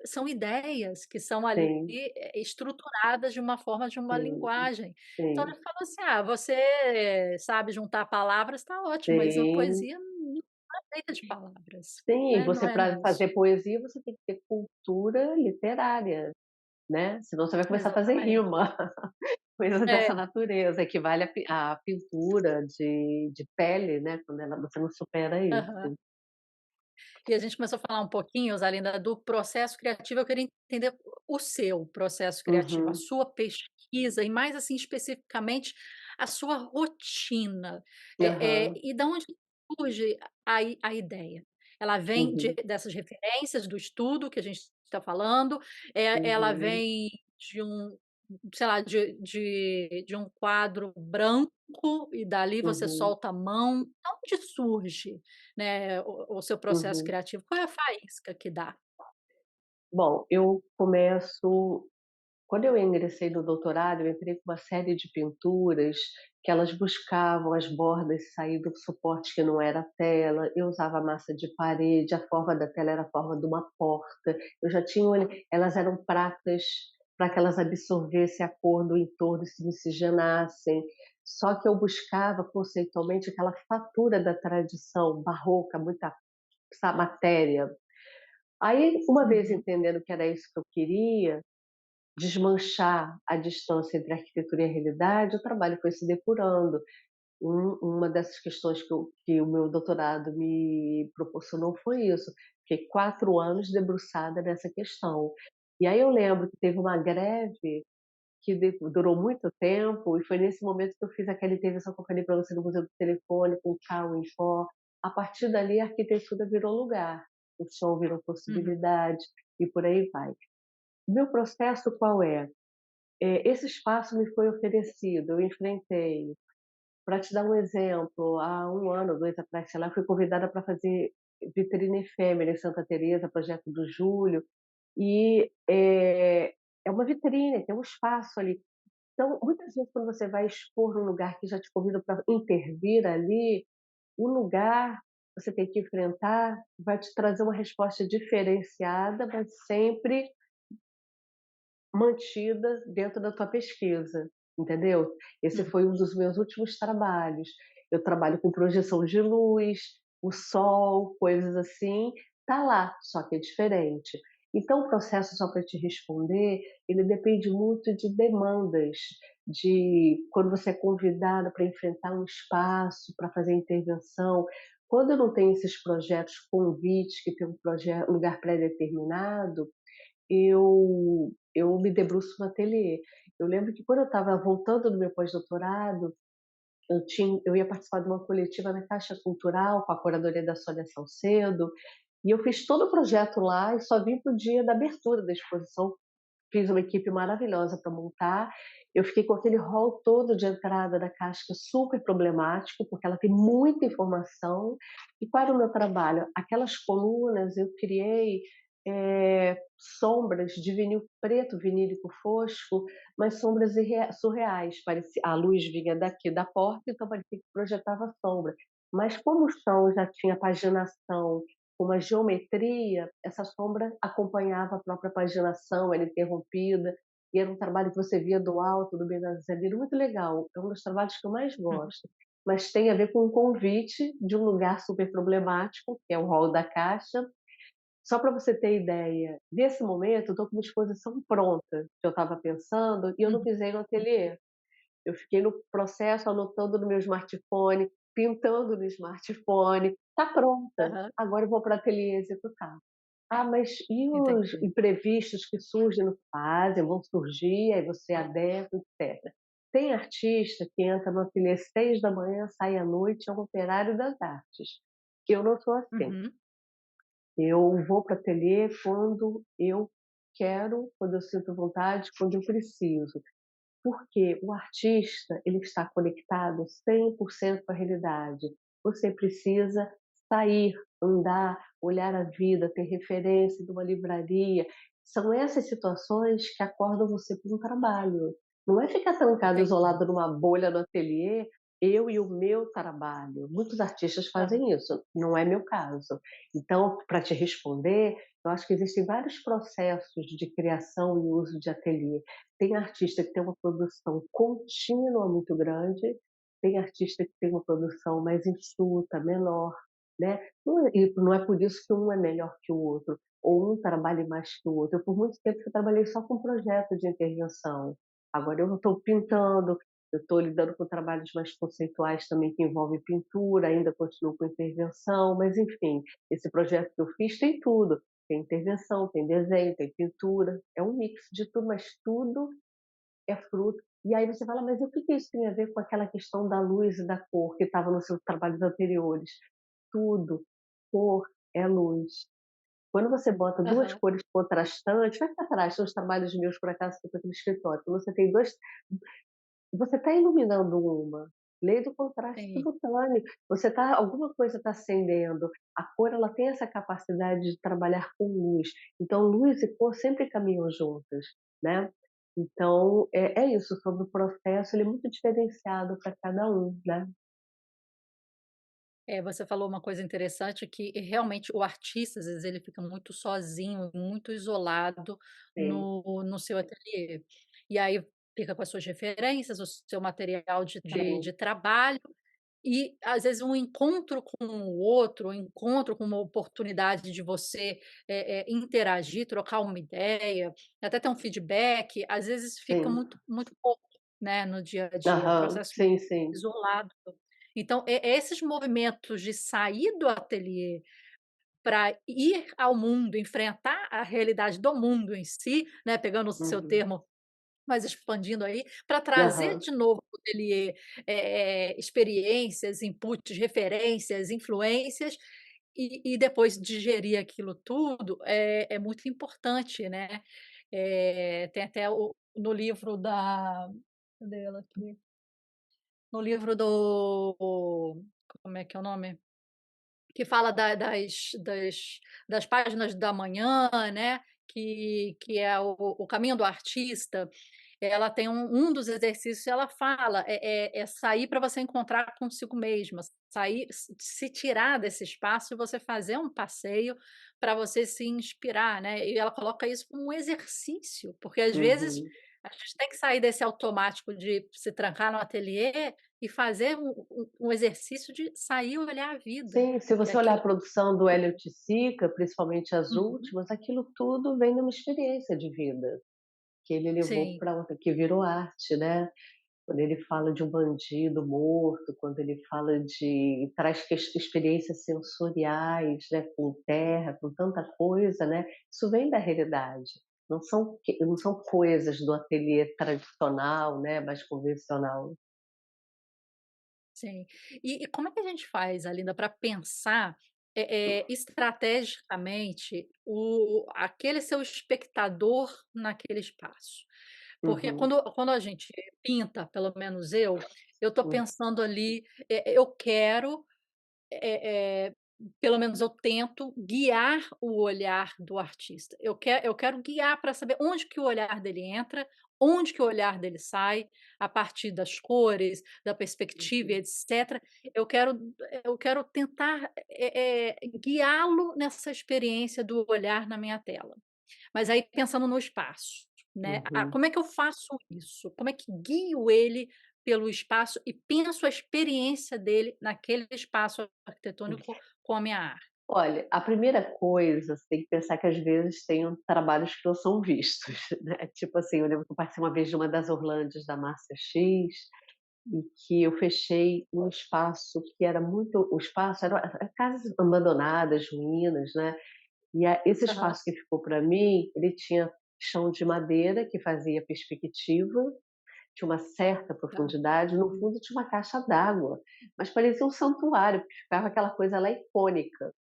são ideias que são ali, sim, estruturadas de uma forma, de uma sim, linguagem. Então sim, ele falou assim: "Ah, você sabe juntar palavras, está ótimo, mas uma sim. poesia não é feita de palavras, Sim, né, não você é para isso". fazer poesia, você tem que ter cultura literária, né, senão você vai começar a fazer Exatamente. rima, coisas dessa É. natureza, equivale à pintura de pele, né, quando você não supera Aham. isso. E a gente começou a falar um pouquinho, Zalinda, do processo criativo. Eu queria entender o seu processo criativo, a Uhum, sua pesquisa e, mais assim, especificamente, a sua rotina. aham, E da onde surge a ideia? Ela vem uhum, dessas referências do estudo que a gente está falando, ela uhum, vem de um, sei lá, de um quadro branco, e dali você uhum, solta a mão. Da onde surge, né, o seu processo uhum. criativo? Qual é a faísca que dá? Bom, eu começo quando eu ingressei no doutorado, eu entrei com uma série de pinturas que elas buscavam as bordas sair do suporte que não era a tela, eu usava massa de parede, a forma da tela era a forma de uma porta, eu já tinha elas eram pratas para que elas absorvessem a cor do entorno e se miscigenassem, só que eu buscava conceitualmente aquela fatura da tradição barroca, muita matéria. Aí, uma vez Uhum, entendendo que era isso que eu queria, desmanchar a distância entre a arquitetura e a realidade, o trabalho foi se depurando. Uma dessas questões que o meu doutorado me proporcionou foi isso. Fiquei 4 anos debruçada nessa questão. E aí eu lembro que teve uma greve que durou muito tempo, e foi nesse momento que eu fiz aquela intervenção que eu falei para você no Museu do Telefone, com o Cal em pó. A partir dali, a arquitetura virou lugar, o som virou uhum, possibilidade, e por aí vai. O meu processo qual é? Esse espaço me foi oferecido, eu enfrentei. Para te dar um exemplo, há 1 ano, 2 atrás, sei lá, fui convidada para fazer vitrine efêmera em Santa Teresa, projeto do Júlio, e, é uma vitrine, tem um espaço ali. Então, muitas vezes quando você vai expor num lugar que já te convidam para intervir ali, o lugar você tem que enfrentar vai te trazer uma resposta diferenciada, mas sempre mantida dentro da tua pesquisa, entendeu? Esse uhum. foi um dos meus últimos trabalhos. Eu trabalho com projeção de luz, o sol, coisas assim, tá lá, só que é diferente. Então o processo, só para te responder, ele depende muito de demandas, de quando você é convidado para enfrentar um espaço, para fazer intervenção. Quando eu não tenho esses projetos convites, que tem um lugar pré-determinado, eu me debruço no ateliê. Eu lembro que quando eu estava voltando do meu pós-doutorado, eu ia participar de uma coletiva na Caixa Cultural com a curadoria da Sônia Salcedo, e eu fiz todo o projeto lá e só vim para o dia da abertura da exposição. Fiz uma equipe maravilhosa para montar. Eu fiquei com aquele hall todo de entrada da Caixa super problemático, porque ela tem muita informação. E qual era o meu trabalho? Aquelas colunas eu criei sombras de vinil preto, vinílico fosco, mas sombras surreais. Parecia, a luz vinha daqui da porta, então parecia que projetava sombra. Mas como o chão já tinha paginação, uma geometria, essa sombra acompanhava a própria paginação, era interrompida, e era um trabalho que você via do alto, do Benazerio, muito legal, é um dos trabalhos que eu mais Uhum. gosto. Mas tem a ver com um convite de um lugar super problemático, que é o hall da Caixa. Só para você ter ideia, nesse momento eu estou com uma exposição pronta, que eu estava pensando, e eu não Uhum. pisei no ateliê. Eu fiquei no processo anotando no meu smartphone, pintando no smartphone, está pronta, Aham. agora eu vou para o ateliê executar. Ah, mas e os Entendi. imprevistos que surgem no fazem, vão surgir, aí você adequa, etcétera. Tem artista que entra no ateliê 6 da manhã, sai à noite, é um operário das artes. Eu não sou assim. Uhum. Eu vou para o ateliê quando eu quero, quando eu sinto vontade, quando eu preciso. Porque o artista, ele está conectado 100% com a realidade. Você precisa sair, andar, olhar a vida, ter referência de uma livraria. São essas situações que acordam você para um trabalho. Não é ficar trancado, Entendi. isolado numa bolha no ateliê, eu e o meu trabalho. Muitos artistas Aham. fazem isso, não é meu caso. Então, para te responder, eu acho que existem vários processos de criação e uso de ateliê. Tem artista que tem uma produção contínua muito grande, tem artista que tem uma produção mais enxuta, menor, né. Não é por isso que um é melhor que o outro, ou um trabalhe mais que o outro. Eu por muito tempo eu trabalhei só com projeto de intervenção. Agora eu estou pintando, eu estou lidando com trabalhos mais conceituais também que envolvem pintura, ainda continuo com intervenção, mas enfim, esse projeto que eu fiz tem tudo. Tem intervenção, tem desenho, tem pintura, é um mix de tudo, mas tudo é fruto. E aí você fala: "Mas o que que isso tem a ver com aquela questão da luz e da cor que estava nos seus trabalhos anteriores?". Tudo, cor é luz. Quando você bota 2 Aham. cores contrastantes, vai para trás, são os trabalhos meus por acaso que eu estou aqui no escritório, quando você tem 2, você está iluminando uma, lei do contraste Sim. simultâneo, você está, alguma coisa está acendendo, a cor ela tem essa capacidade de trabalhar com luz, então luz e cor sempre caminham juntas, né. Então é isso, sobre o processo ele é muito diferenciado para cada um, né. É, você falou uma coisa interessante que realmente o artista, às vezes, ele fica muito sozinho, muito isolado Sim, no seu ateliê. E aí fica com as suas referências, o seu material de sim, trabalho, e às vezes um encontro com o outro, um encontro com uma oportunidade de você, interagir, trocar uma ideia, até ter um feedback, às vezes fica sim. muito pouco, né, no dia a dia, é um Aham, processo sim, sim. isolado. Então, esses movimentos de sair do ateliê para ir ao mundo, enfrentar a realidade do mundo em si, né, pegando o seu Uhum. termo, mas expandindo aí, para trazer Aham. de novo para o ateliê, experiências, inputs, referências, influências, e depois digerir aquilo tudo, é muito importante, né. Tem até no livro da, cadê ela aqui? No livro do, como é que é o nome? Que fala das páginas da manhã, né, que é o caminho do artista, ela tem um dos exercícios, ela fala, é sair para você encontrar consigo mesma, sair, se tirar desse espaço e você fazer um passeio para você se inspirar, né, e ela coloca isso como um exercício, porque às vezes Uhum. a gente tem que sair desse automático de se trancar no ateliê e fazer um exercício de sair e olhar a vida, Sim, se que você olhar aquilo a produção do Hélio Sica, principalmente as uhum, últimas, aquilo tudo vem de uma experiência de vida, que ele levou sim, para outra, que virou arte, né. Quando ele fala de um bandido morto, quando ele fala de, traz experiências sensoriais, né, com terra, com tanta coisa, né, isso vem da realidade. não são coisas do ateliê tradicional, né, mais convencional. Sim. E como é que a gente faz, Alinda, para pensar, estrategicamente aquele seu espectador naquele espaço? Porque Uhum, quando a gente pinta, pelo menos eu estou hum, pensando ali, eu quero eh eh, pelo menos eu tento guiar o olhar do artista. Eu quero guiar para saber onde que o olhar dele entra, onde que o olhar dele sai, a partir das cores, da perspectiva e uhum, etcétera. Eu quero tentar, guiá-lo nessa experiência do olhar na minha tela. Mas aí pensando no espaço, né, uhum. como é que eu faço isso? Como é que guio ele pelo espaço e penso a experiência dele naquele espaço arquitetônico com a minha arte? Olha, a primeira coisa, você tem que pensar que às vezes tem trabalhos que não são vistos, né, tipo assim, eu lembro que eu participei uma vez de uma das Orlandes da Márcia X, e que eu fechei um espaço que era muito o espaço era casas abandonadas, ruínas, né, e a esse Aham, espaço que ficou para mim, ele tinha chão de madeira que fazia perspectiva, tinha uma certa tá. profundidade, no fundo tinha uma caixa d'água, mas parecia um santuário, porque ficava aquela coisa lá icônica.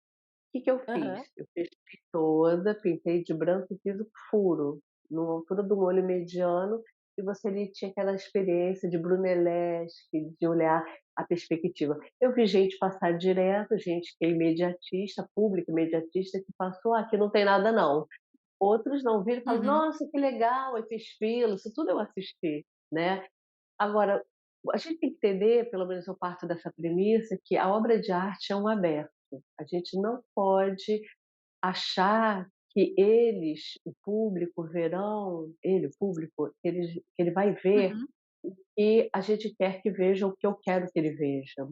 Que eu fiz? Aham. Eu fechei toda, pintei de branco e fiz o furo, na altura do olho mediano, e você ali tinha aquela experiência de Brunelleschi, de olhar a perspectiva. Eu vi gente passar direto, gente que é imediatista, público imediatista, que passou: "Ah, aqui não tem nada não". Outros não viram e falam: Uhum, "Nossa, que legal", aí fez fila, isso tudo eu assisti, né. Agora, a gente tem que entender, pelo menos eu parto dessa premissa, que a obra de arte é um aberto. A gente não pode achar que eles, o público, verão ele, o público, que ele vai ver uhum. o que a gente quer que veja, o que eu quero que ele veja.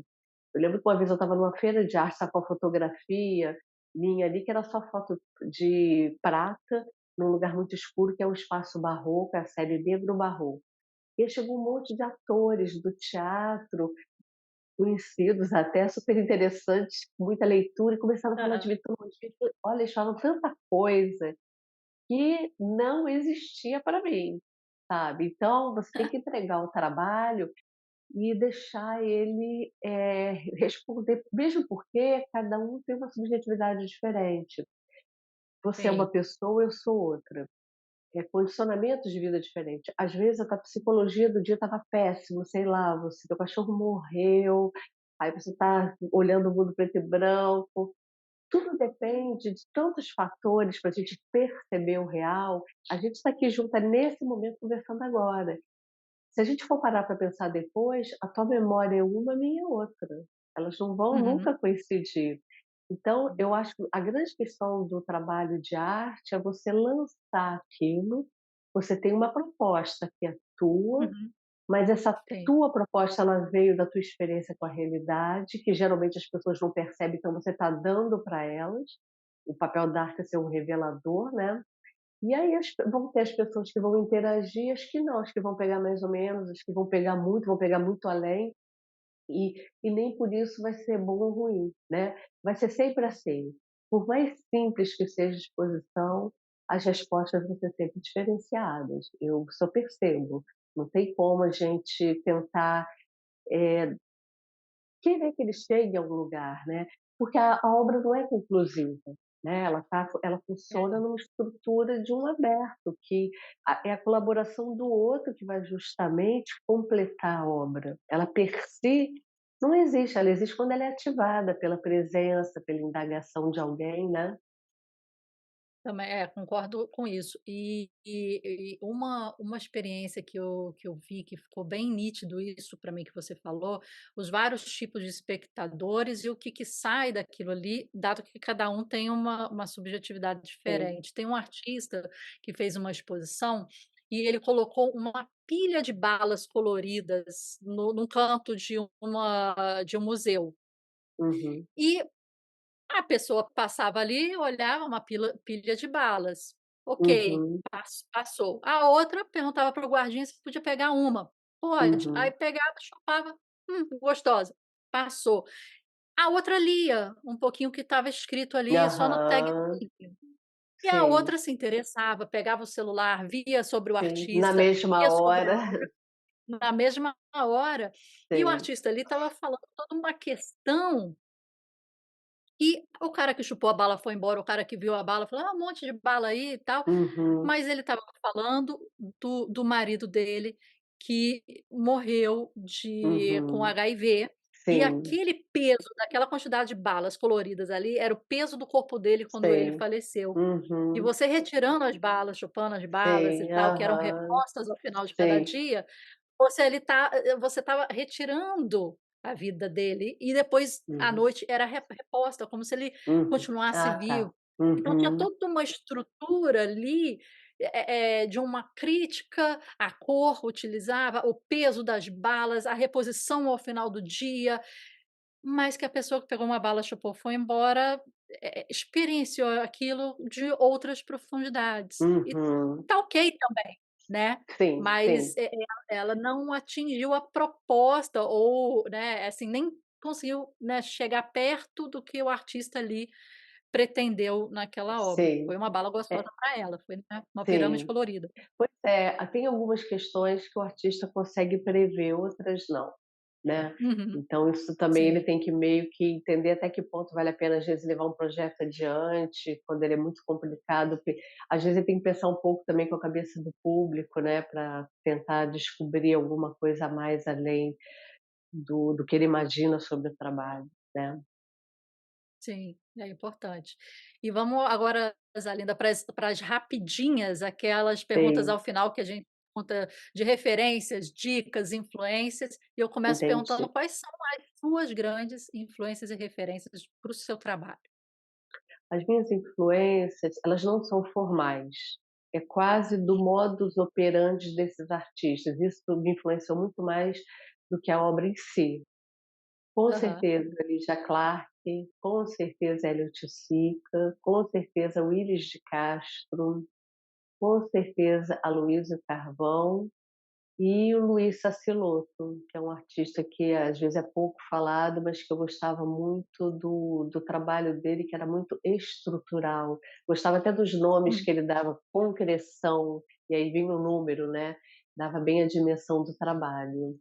Eu lembro que uma vez eu estava numa feira de arte, estava com a fotografia minha ali, que era só foto de prata, num lugar muito escuro, que é o espaço barroco, é a série Negro Barroco. E aí chegou um monte de atores do teatro, conhecidos até, super interessantes, com muita leitura, e começaram a falar de Aham. mitologia. Olha, eles falam tanta coisa que não existia para mim, sabe. Então você tem que entregar o trabalho e deixar ele, responder, mesmo porque cada um tem uma subjetividade diferente. Você é Sim. uma pessoa, eu sou outra. Condicionamentos de vida diferente. Às vezes a psicologia do dia estava péssimo, sei lá, você teu cachorro morreu, aí você está olhando o mundo preto e branco. Tudo depende de tantos fatores para a gente perceber o real. A gente está aqui junta nesse momento conversando agora. Se a gente for parar para pensar depois, a tua memória é uma, a minha é outra. Elas não vão Uhum. nunca coincidir. Então, eu acho que a grande questão do trabalho de arte é você lançar aquilo, você tem uma proposta que é tua, Uhum. mas essa Sim. tua proposta ela veio da tua experiência com a realidade, que geralmente as pessoas não percebem, então você está dando para elas. O papel da arte é ser um revelador, né. E aí vão ter as pessoas que vão interagir, as que não, as que vão pegar mais ou menos, as que vão pegar muito além, e nem por isso vai ser bom ou ruim, né. Vai ser sempre assim, por mais simples que seja a exposição, as respostas vão ser sempre diferenciadas, eu só percebo. Não tem como a gente tentar, eh, querer que ele chegue a um lugar, né, porque a obra não é conclusiva, né, ela funciona É. numa estrutura de um aberto, que é a colaboração do outro que vai justamente completar a obra. Ela per si não existe, ela existe quando ela é ativada pela presença, pela indagação de alguém, né. Também concordo com isso. E uma experiência que eu vi que ficou bem nítido isso para mim que você falou, os vários tipos de espectadores e o que sai daquilo ali, dado que cada um tem uma subjetividade Sim. diferente. Tem um artista que fez uma exposição e ele colocou uma pilha de balas coloridas no num canto de um museu. Uhum, E a pessoa passava ali, olhava uma pilha de balas. Ok, uhum, passou. A outra perguntava para o guardinha se podia pegar uma. Pode. Aí uhum. pegava, chupava, gostosa, passou. A outra lia um pouquinho o que estava escrito ali, só no tag. Aham. E a sim, outra se interessava, pegava o celular, via sobre o sim. Na artista, mesma via sobre a hora, obra na mesma hora, e o sim. artista ali estava falando toda uma questão e o cara que chupou a bala foi embora, o cara que viu a bala falou: "Ah, um monte de bala aí e tal", Uhum, mas ele estava falando do marido dele que morreu de com uhum. HIV, e Sim, aquele peso daquela quantidade de balas coloridas ali, era o peso do corpo dele quando ele sim. faleceu. E Uhum. você retirando as balas, chupando as balas e Sim, tal, que eram aham. repostas ao final de cada Sim. dia, você estava retirando a vida dele e depois à Uhum. noite era reposta, como se ele Uhum. continuasse Ah, tá. vivo. Então tinha Uhum. toda uma estrutura ali, de uma crítica à cor, utilizava o peso das balas, a reposição ao final do dia, mas que a pessoa que pegou uma bala, chupou, foi embora, experienciou aquilo de outras profundidades. E Uhum. tá ok também, né, Sim, mas, sim, ela não atingiu a proposta ou, né, assim, nem conseguiu, né, chegar perto do que o artista ali pretendeu naquela obra. Foi sim. uma bala gostosa É, para ela, foi, né, uma pirâmide sim. colorida. Pois é, tem algumas questões que o artista consegue prever, outras não, né. Uhum, Então isso também ele sim. tem que meio que entender até que ponto vale a pena, às vezes, levar um projeto adiante, quando ele é muito complicado, porque às vezes ele tem que pensar um pouco também com a cabeça do público, né, para tentar descobrir alguma coisa a mais além do que ele imagina sobre o trabalho, né. Sim, é importante. E vamos agora, Zalinda, para as rapidinhas, aquelas perguntas Sim, ao final que a gente pergunta de referências, dicas, influências, e eu começo perguntando entendi. quais são as suas grandes influências e referências para o seu trabalho. As minhas influências, elas não são formais, é quase do modus operandi desses artistas, isso me influenciou muito mais do que a obra em si. Com Aham. certeza Lígia Clark, com certeza Hélio Tissika, com certeza Willis de Castro, com certeza Aloysio Carvão e o Luiz Sassilotto, que é um artista que às vezes é pouco falado, mas que eu gostava muito do trabalho dele, que era muito estrutural. Gostava até dos nomes Hum. que ele dava, concreção, e aí vinha o número, né, dava bem a dimensão do trabalho.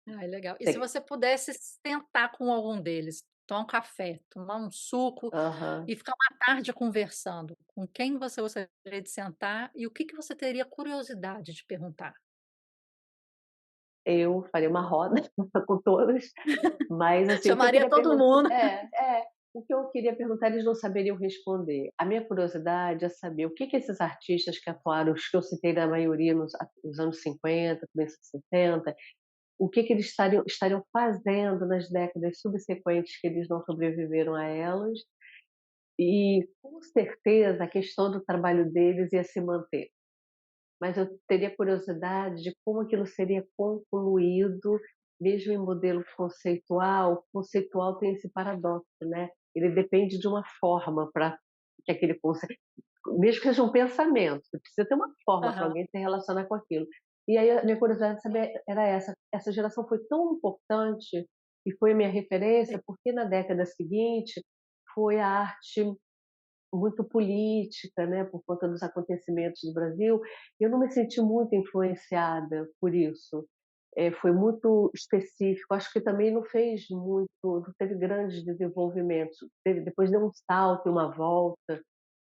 Ai, legal. E se Você você pudesse sentar com algum deles, tomar um café, tomar um suco aham. e ficar uma tarde conversando, com quem você gostaria de sentar e o que que você teria curiosidade de perguntar? Eu faria uma roda com todos, mas assim, o que eu Chamaria queria todo perguntar mundo. o que eu queria perguntar eles não saberiam responder. A minha curiosidade é saber o que que esses artistas que atuaram, os que eu citei na maioria nos anos 50, começo de 70, o que que eles estariam fazendo nas décadas subsequentes que eles não sobreviveram a elas, e com certeza a questão do trabalho deles ia se manter. Mas eu teria curiosidade de como aquilo seria concluído, mesmo em modelo conceitual. O conceitual tem esse paradoxo, né, ele depende de uma forma para que aquele conceito, mesmo que seja um pensamento, você precisa ter uma forma para Aham. alguém se relacionar com aquilo. E aí a minha curiosidade de saber era essa geração foi tão importante e foi a minha Sim. referência, porque na década seguinte foi a arte muito política, né, por conta dos acontecimentos no Brasil, eu não me senti muito influenciada por isso. Foi muito específico, acho que também não fez muito, não teve grandes desenvolvimentos, depois deu um salto e uma volta,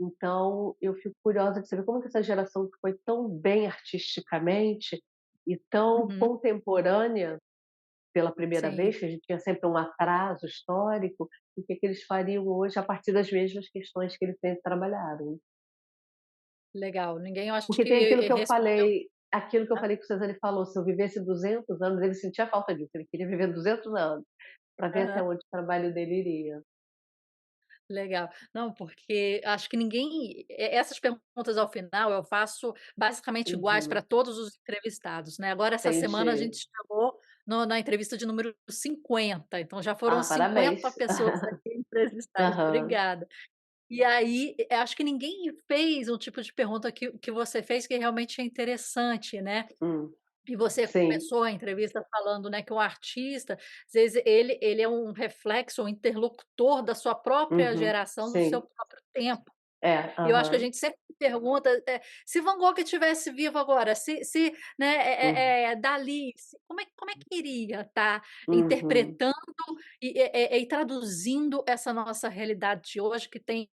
então eu fico curiosa de saber como que essa geração que foi tão bem artisticamente e tão Uhum. contemporânea pela primeira Sim, vez, que a gente tinha sempre um atraso histórico, o que que eles fariam hoje a partir das mesmas questões que eles sempre trabalharam. legal. Ninguém, eu acho Porque que tem aquilo que eu respondeu. falei, aquilo que eu Hã? falei que o Cezanne falou, se eu vivesse 200 anos, ele sentia falta disso, ele queria viver 200 anos, para ver até Aham. onde o trabalho dele iria. Legal. Não, porque acho que ninguém essas perguntas ao final eu faço basicamente iguais para Uhum, todos os entrevistados, né. Agora essa semana a entendi. gente chegou no na entrevista de número 50, então já foram Ah, 50 parabéns. pessoas aqui entrevistadas. Aham. Obrigada. E aí, acho que ninguém fez um tipo de pergunta que você fez que realmente é interessante, né. Hum, E você sim. começou a entrevista falando, né, que o artista, às vezes ele é um reflexo, um interlocutor da sua própria Uhum, geração, do seu sim, próprio tempo. É, E eu acho que a aham. gente sempre se pergunta, se Van Gogh estivesse vivo agora, se, né, Hum, Dalí, como é que iria estar uhum, interpretando e traduzindo essa nossa realidade de hoje que tem,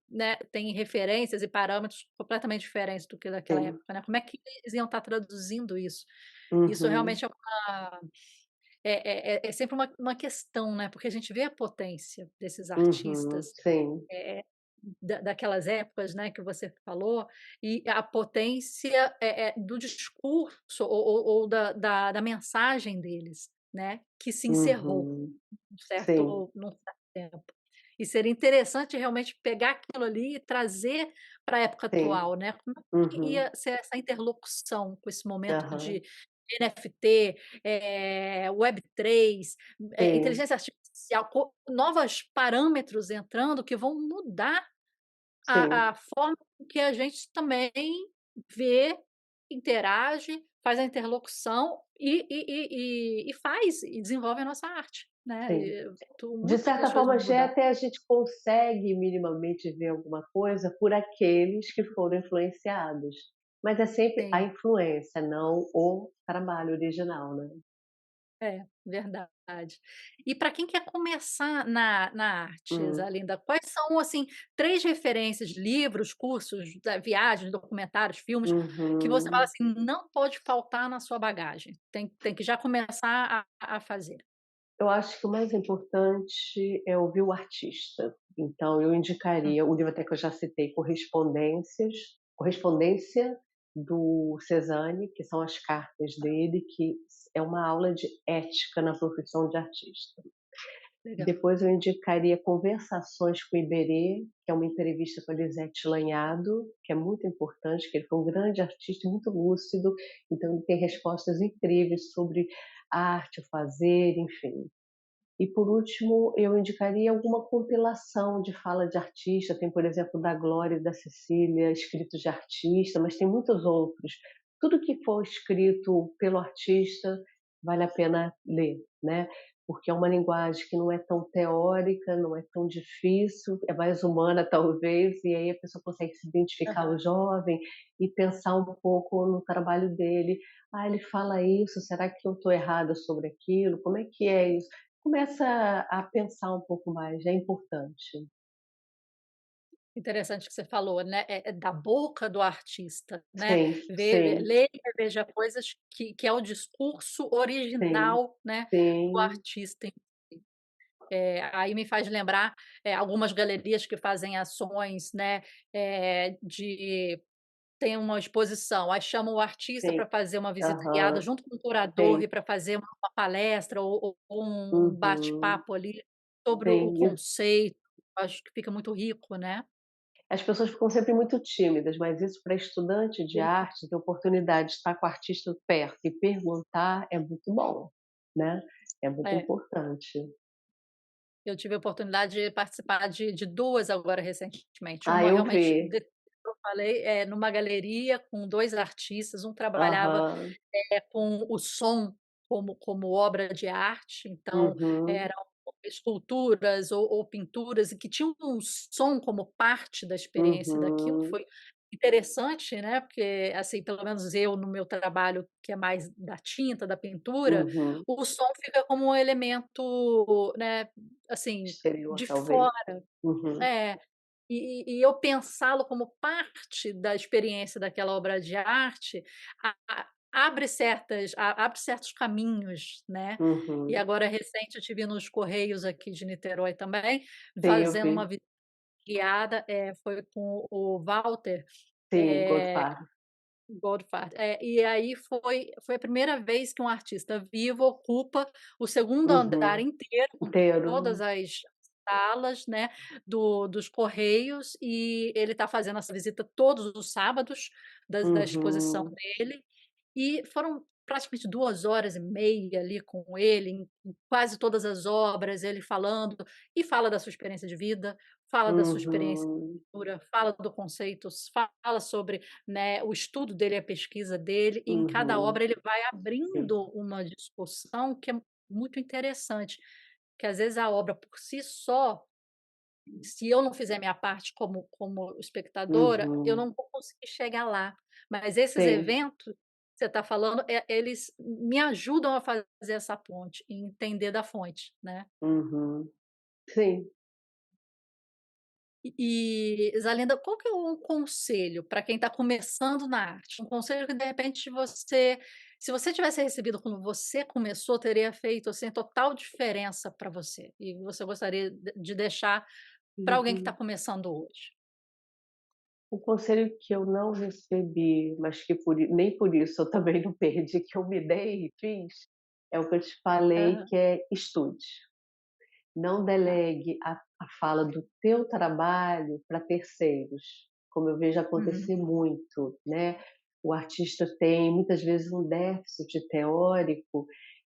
né, tem referências e parâmetros completamente diferentes do que daquela sim. época, né, como é que eles iam estar traduzindo isso? Isso Uhum, realmente é sempre uma questão, né, porque a gente vê a potência desses uhum, artistas, sim, eh, daquelas épocas, né, que você falou, e a potência, do discurso ou da mensagem deles, né, que se encerrou uhum, sim, num certo tempo. E seria interessante realmente pegar aquilo ali e trazer para a época sim, atual, né, como é que uhum, ia ser essa interlocução com esse momento aham, de NFT, Web3, sim, inteligência artificial, novos parâmetros entrando que vão mudar sim, a forma com que a gente também vê, interage, faz a interlocução e faz e desenvolve a nossa arte, né, sim. De muitas certa das coisas forma, vão já mudar. até a gente consegue minimamente ver alguma coisa por aqueles que foram influenciados, mas é sempre a Sim, influência, não o trabalho original, né. é, verdade. E para quem quer começar na arte, Hum, Zalinda, quais são, assim, 3 referências, livros, cursos, viagens, documentários, filmes, que você fala uhum. assim: "Não pode faltar na sua bagagem, tem que já começar a fazer"? Eu acho que o mais importante é ouvir o artista. Então eu Hum, indicaria o livro até que eu já citei, Correspondência, do Cezanne, que são as cartas dele, que é uma aula de ética na profissão de artista. legal. Depois eu indicaria Conversações com Iberê, que é uma entrevista com a Elisete Lanhado, que é muito importante, que ele foi um grande artista, muito lúcido, então ele tem respostas incríveis sobre arte, o fazer, enfim. E por último, eu indicaria alguma compilação de fala de artista, tem, por exemplo, da Glória e da Cecília, escritos de artista, mas tem muitos outros. Tudo que for escrito pelo artista vale a pena ler, né, porque é uma linguagem que não é tão teórica, não é tão difícil, é mais humana talvez, e aí a pessoa consegue se identificar, o Aham. jovem, e pensar um pouco no trabalho dele. "Ah, ele fala isso, será que eu estou errada sobre aquilo? Como é que é isso?" Começa a pensar um pouco mais, é importante. Interessante que você falou, né, é da boca do artista, né, Sim, sim, leia e reveja coisas que é o discurso sim, original, né, do sim, artista em si. Aí me faz lembrar, algumas galerias que fazem ações, né, de tem uma exposição, aí chamam o artista sim. para fazer uma visita guiada Aham, junto com o curador sim. e para fazer uma palestra ou um Uhum. bate-papo ali sobre o Sim, conceito, acho que fica muito rico, né. as pessoas ficam sempre muito tímidas, mas isso para estudante de arte, ter oportunidade de estar com o artista perto e perguntar é muito bom, né, é muito É. importante. Eu tive a oportunidade de participar de 2 agora recentemente, Ah, uma eu realmente vi. eu falei, numa galeria com 2 artistas, um trabalhava, Aham. com o som como obra de arte, então Uhum, eram esculturas ou pinturas e que tinham um som como parte da experiência daquilo, uhum, foi interessante, né, porque, assim, pelo menos eu no meu trabalho que é mais da tinta, da pintura, uhum. o som fica como um elemento, né, assim, Exterior, de talvez. fora. Uhum, É. E eu pensá-lo como parte da experiência daquela obra de arte, abre certos caminhos, né. E uhum. agora recente eu tive nos Correios aqui de Niterói também, Sim, eu fazendo uma vi. visita guiada, foi com o Walter, Sim, eh, Goldfarb. Goldfarb. E aí foi a primeira vez que um artista vivo ocupa o segundo andar Uhum. inteiro, com todas Inteiro. as salas, né, dos Correios, e ele está fazendo essa visita todos os sábados da exposição Uhum, dele, e foram praticamente 2 horas e meia ali com ele, em quase todas as obras, ele falando, e fala da sua experiência de vida, fala da sua experiência uhum, fala do conceito, fala sobre, né, o estudo dele, a pesquisa dele, e em cada uhum. obra ele vai Sim. abrindo uma discussão que é muito interessante, que às vezes a obra por si só se eu não fizer minha parte como espectadora, eu Uhum. não vou conseguir chegar lá. Mas esses Sim. eventos que você está falando, eles me ajudam a fazer essa ponte e entender da fonte, né. Uhum. Sim. Zalinda, qual que é um conselho para quem está começando na arte? Um conselho que de repente você se você tivesse recebido quando você começou, teria feito, assim, total diferença para você, e você gostaria de deixar para alguém que está Uhum. começando hoje? O conselho que eu não recebi, mas que nem por isso eu também não perdi, que eu me dei e fiz, é o que eu te falei, Aham, que é estude. Não tá. delegue a fala do teu trabalho para terceiros, como eu vejo Uhum. acontecer muito, né. O artista tem muitas vezes um déficit teórico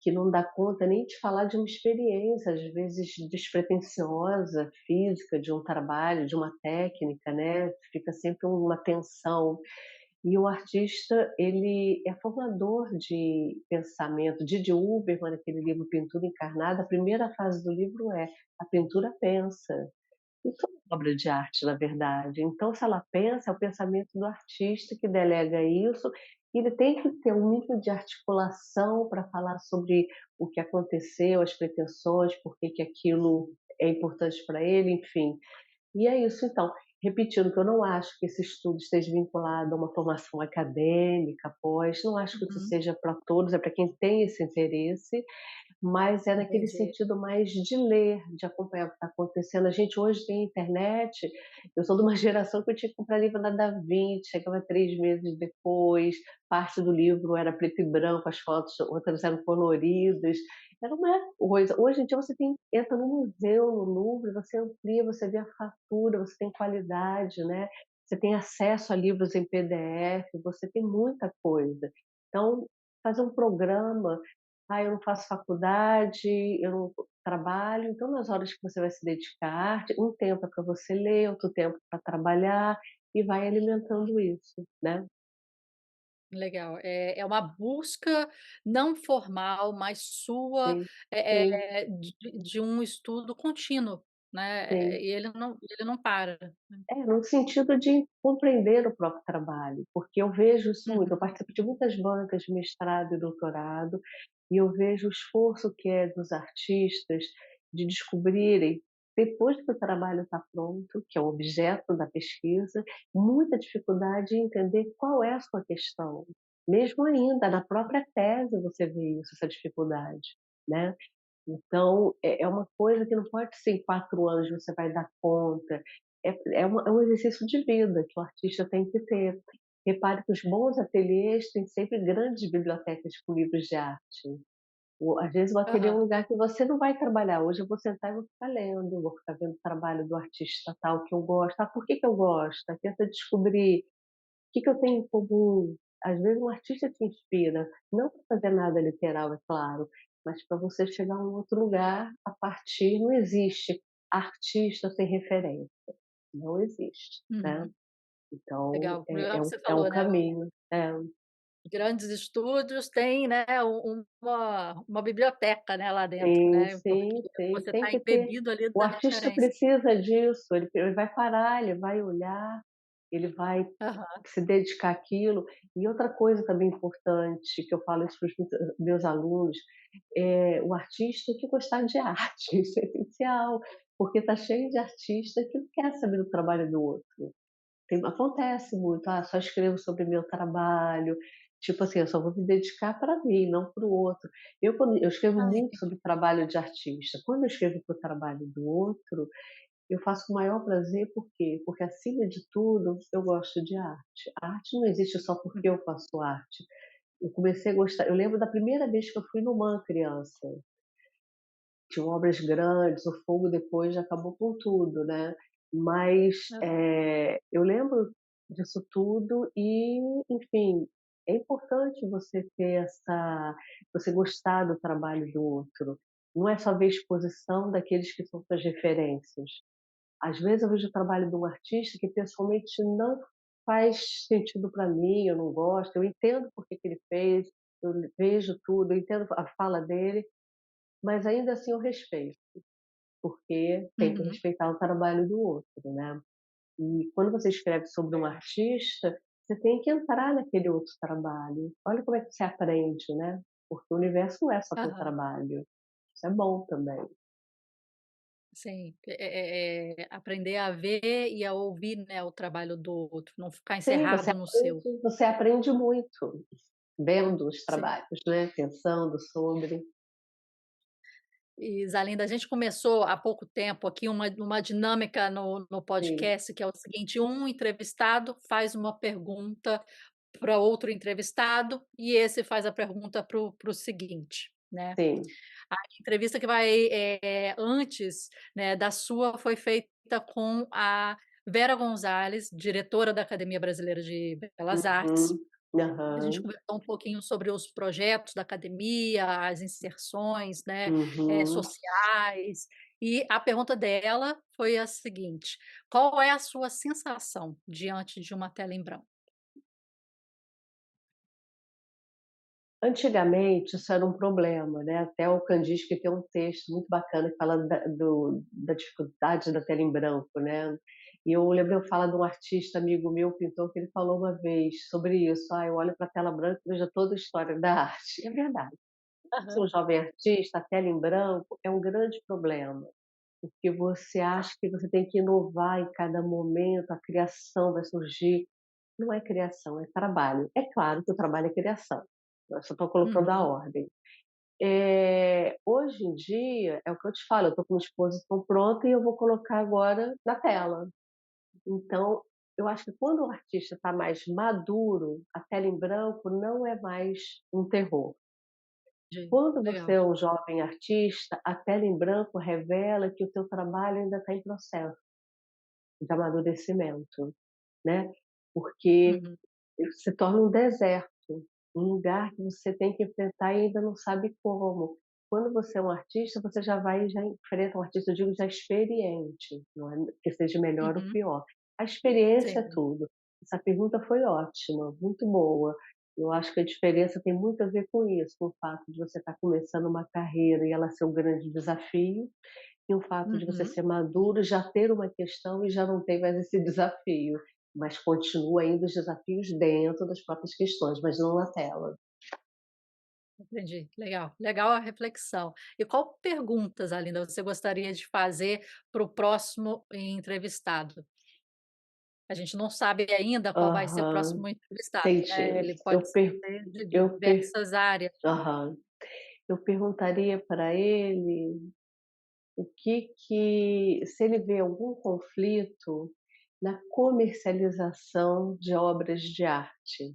que não dá conta nem de falar de uma experiência, às vezes despretensiosa, física, de um trabalho, de uma técnica, né, fica sempre uma tensão. E o artista, ele é formador de pensamento. Didi Uberman, naquele livro Pintura Encarnada, a primeira frase do livro é: "A pintura pensa". E toda obra de arte, na verdade. Então, se ela pensa, é o pensamento do artista que delega isso, e ele tem que ter um nível de articulação para falar sobre o que aconteceu, as pretensões, por que que aquilo é importante para ele, enfim. E é isso então, repetindo que eu não acho que esse estudo esteja vinculado a uma formação acadêmica após, não acho que isso Uhum. seja para todos, é para quem tem esse interesse, mas é naquele Entendi. sentido mais de ler, de acompanhar o que está acontecendo. A gente hoje tem internet, eu sou de uma geração que eu tinha que comprar livro na Da Vinci, chegava 3 meses depois, parte do livro era preto e branco, as fotos, outras eram coloridas, era uma coisa. Hoje em dia você entra no museu, no Louvre, você amplia, você vê a fatura, você tem qualidade, né, você tem acesso a livros em PDF, você tem muita coisa. Então, fazer um programa, eu não faço faculdade, eu não trabalho, então nas horas que você vai se dedicar à arte, um tempo é para você ler, outro tempo para trabalhar, e vai alimentando isso, né. Legal. É uma busca não formal, mas sua, Sim, sim, de um estudo contínuo, né, sim. e ele não para. É, no sentido de compreender o próprio trabalho, porque eu vejo isso muito, eu Uhum. participo de muitas bancas de mestrado e doutorado, e eu vejo o esforço que é dos artistas de descobrirem, depois que o trabalho está pronto, que é o objeto da pesquisa, muita dificuldade em entender qual é a sua questão. Mesmo ainda na própria tese você vê isso, essa dificuldade, né. Então, é uma coisa que não pode ser em 4 anos você vai dar conta, é um exercício de vida que o artista tem que ter. Repare que os bons ateliês têm sempre grandes bibliotecas com livros de arte. Às vezes o ateliê é um Aham. lugar que você não vai trabalhar, hoje eu vou sentar e vou ficar lendo, vou ficar vendo o trabalho do artista tal que eu gosto. Por que que eu gosto? Aí tenta descobrir o que que eu tenho em comum. Às vezes um artista te inspira, não para fazer nada literal, é claro, mas para você chegar a um outro lugar a partir, não existe artista sem referência, não existe, né. Uhum. Então Legal, legal que você é um falou, né, caminho. É, grandes estúdios têm, né, uma biblioteca, né, lá dentro, sim, né, porque sim, sim, você tem está que ter. embebido ali O da artista referência. precisa disso, ele vai parar, ele vai olhar, ele vai Aham. se dedicar àquilo. E outra coisa também importante, que eu falo isso para os meus alunos, o artista tem que gostar de arte, isso é essencial, porque está cheio de artista que não quer saber do trabalho do outro. Acontece muito: só escrevo sobre meu trabalho", tipo assim, eu só vou me dedicar para mim, não para o outro. Eu escrevo Ah, muito entendi. sobre o trabalho de artista. Quando eu escrevo para o trabalho do outro, eu faço com o maior prazer, por quê? Porque acima de tudo, eu gosto de arte. A arte não existe só porque eu faço arte. Eu comecei a gostar, eu lembro da primeira vez que eu fui no MAM criança, tinham obras grandes, o fogo depois já acabou com tudo, né. Mas, Aham. eu lembro disso tudo e, enfim, é importante você ter você gostar do trabalho do outro. Não é só ver exposição daqueles que são suas referências. Às vezes eu vejo o trabalho de um artista que pessoalmente não faz sentido para mim, eu não gosto, eu entendo por que que ele fez, eu vejo tudo, eu entendo a fala dele, mas ainda assim eu respeito. porque tem que Uhum. respeitar o trabalho do outro, né. E quando você escreve sobre um artista, você tem que entrar naquele outro trabalho. Olha como é que você aprende, né, porque o universo não é só teu Aham. trabalho, isso é bom também. Sim, aprender a ver e a ouvir, né, o trabalho do outro, não ficar Sim, encerrado no seu. você aprende muito vendo os Sim. trabalhos, né, pensando sobre. E Zalinda, a gente começou há pouco tempo aqui uma dinâmica no Sim, podcast, que é o seguinte: um entrevistado faz uma pergunta para outro entrevistado e esse faz a pergunta para o seguinte, né. sim. A entrevista que vai, antes, né, da sua foi feita com a Vera Gonzalez, diretora da Academia Brasileira de Belas Artes. Uhum. A gente Aham. conversou um pouquinho sobre os projetos da academia, as inserções, né, Uhum. sociais, e a pergunta dela foi a seguinte: "Qual é a sua sensação diante de uma tela em branco?". Antigamente isso era um problema, né, até o Kandinsky tem um texto muito bacana que fala da dificuldade da tela em branco, né. E eu lembro eu falar de um artista amigo meu, pintor, que ele falou uma vez sobre isso: "Ah, eu olho para a tela branca e vejo toda a história da arte". E é verdade. Ser Aham. um jovem artista, a tela em branco é um grande problema, porque você acha que você tem que inovar em cada momento, a criação vai surgir. Não é criação, é trabalho. É claro que o trabalho é criação, eu só estou colocando a Uhum. ordem. Hoje em dia, é o que eu te falo, eu estou com uma exposição pronta e eu vou colocar agora na tela. Então, eu acho que quando o artista está mais maduro, a tela em branco não é mais um terror. Entendi. Quando você Legal. é um jovem artista, a tela em branco revela que o teu trabalho ainda está em processo de amadurecimento, né, porque Uhum. se torna um deserto, um lugar que você tem que enfrentar e ainda não sabe como. Quando você é um artista, você já enfrenta um artista, eu digo, já experiente, não é que seja melhor ou Uhum. pior. A experiência é Sim. tudo. Essa pergunta foi ótima, muito boa. Eu acho que a diferença tem muito a ver com isso, com o fato de você estar começando uma carreira e ela ser um grande desafio, e o fato de você Uhum. ser maduro, já ter uma questão e já não ter mais esse desafio, mas continua ainda os desafios dentro das próprias questões, mas não na tela. Entendi, legal, legal a reflexão. E qual perguntas, Alinda, você gostaria de fazer para o próximo entrevistado? A gente não sabe ainda qual vai ser o Aham, próximo entrevistado, entendi. né, ele pode Eu per ser de eu per diversas áreas. aham. Eu perguntaria para ele o que se ele vê algum conflito na comercialização de obras de arte.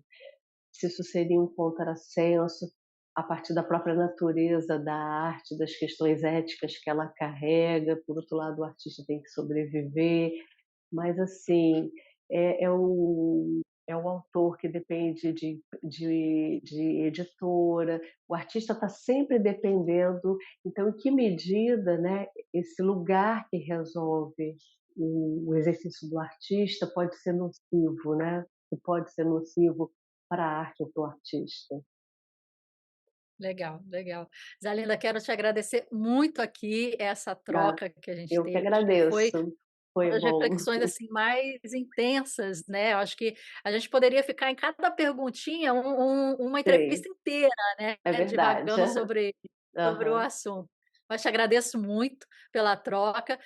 Se isso seria um contrassenso a partir da própria natureza da arte, das questões éticas que ela carrega, por outro lado o artista tem que sobreviver, mas assim, é o autor que depende de editora, o artista está sempre dependendo, então em que medida, né, esse lugar que resolve o exercício do artista pode ser nocivo, né, que pode ser nocivo para a arte ou para o artista. Legal, legal. Zalinda, quero te agradecer muito aqui essa Ah, troca que a gente eu que teve, acho que foi agradeço, uma foi das bom. reflexões, assim, mais intensas, né, eu acho que a gente poderia ficar em cada perguntinha uma Sei, entrevista inteira, né, é verdade. divagando sobre o Aham. assunto. Mas te agradeço muito pela troca.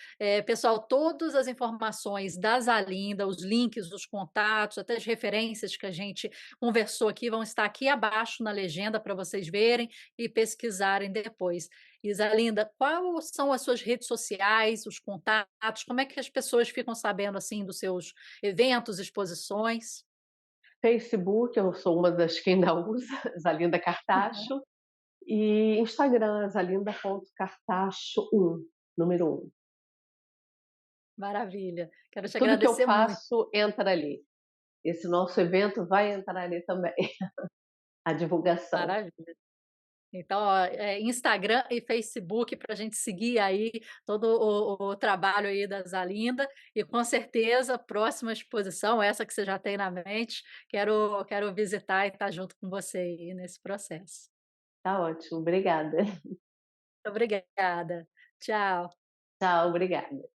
Pessoal, todas as informações da Zalinda, os links, os contatos, até as referências que a gente conversou aqui, vão estar aqui abaixo na legenda para vocês verem e pesquisarem depois. Isalinda, quais são as suas redes sociais, os contatos? Como é que as pessoas ficam sabendo, assim, dos seus eventos, exposições? Facebook, eu sou uma das que ainda usa, Zalinda Cartacho, e Instagram, zalinda.cartacho1, número 1. Maravilha, quero te Tudo que eu agradecer muito. faço entra ali. Esse nosso evento vai entrar ali também, a divulgação. Maravilha. Então, ó, Instagram e Facebook para a gente seguir aí todo o trabalho aí da Zalinda e com certeza próxima exposição, essa que você já tem na mente, quero visitar e estar junto com você aí nesse processo. Tá ótimo, obrigada. Obrigada. Tchau. Tchau, obrigada.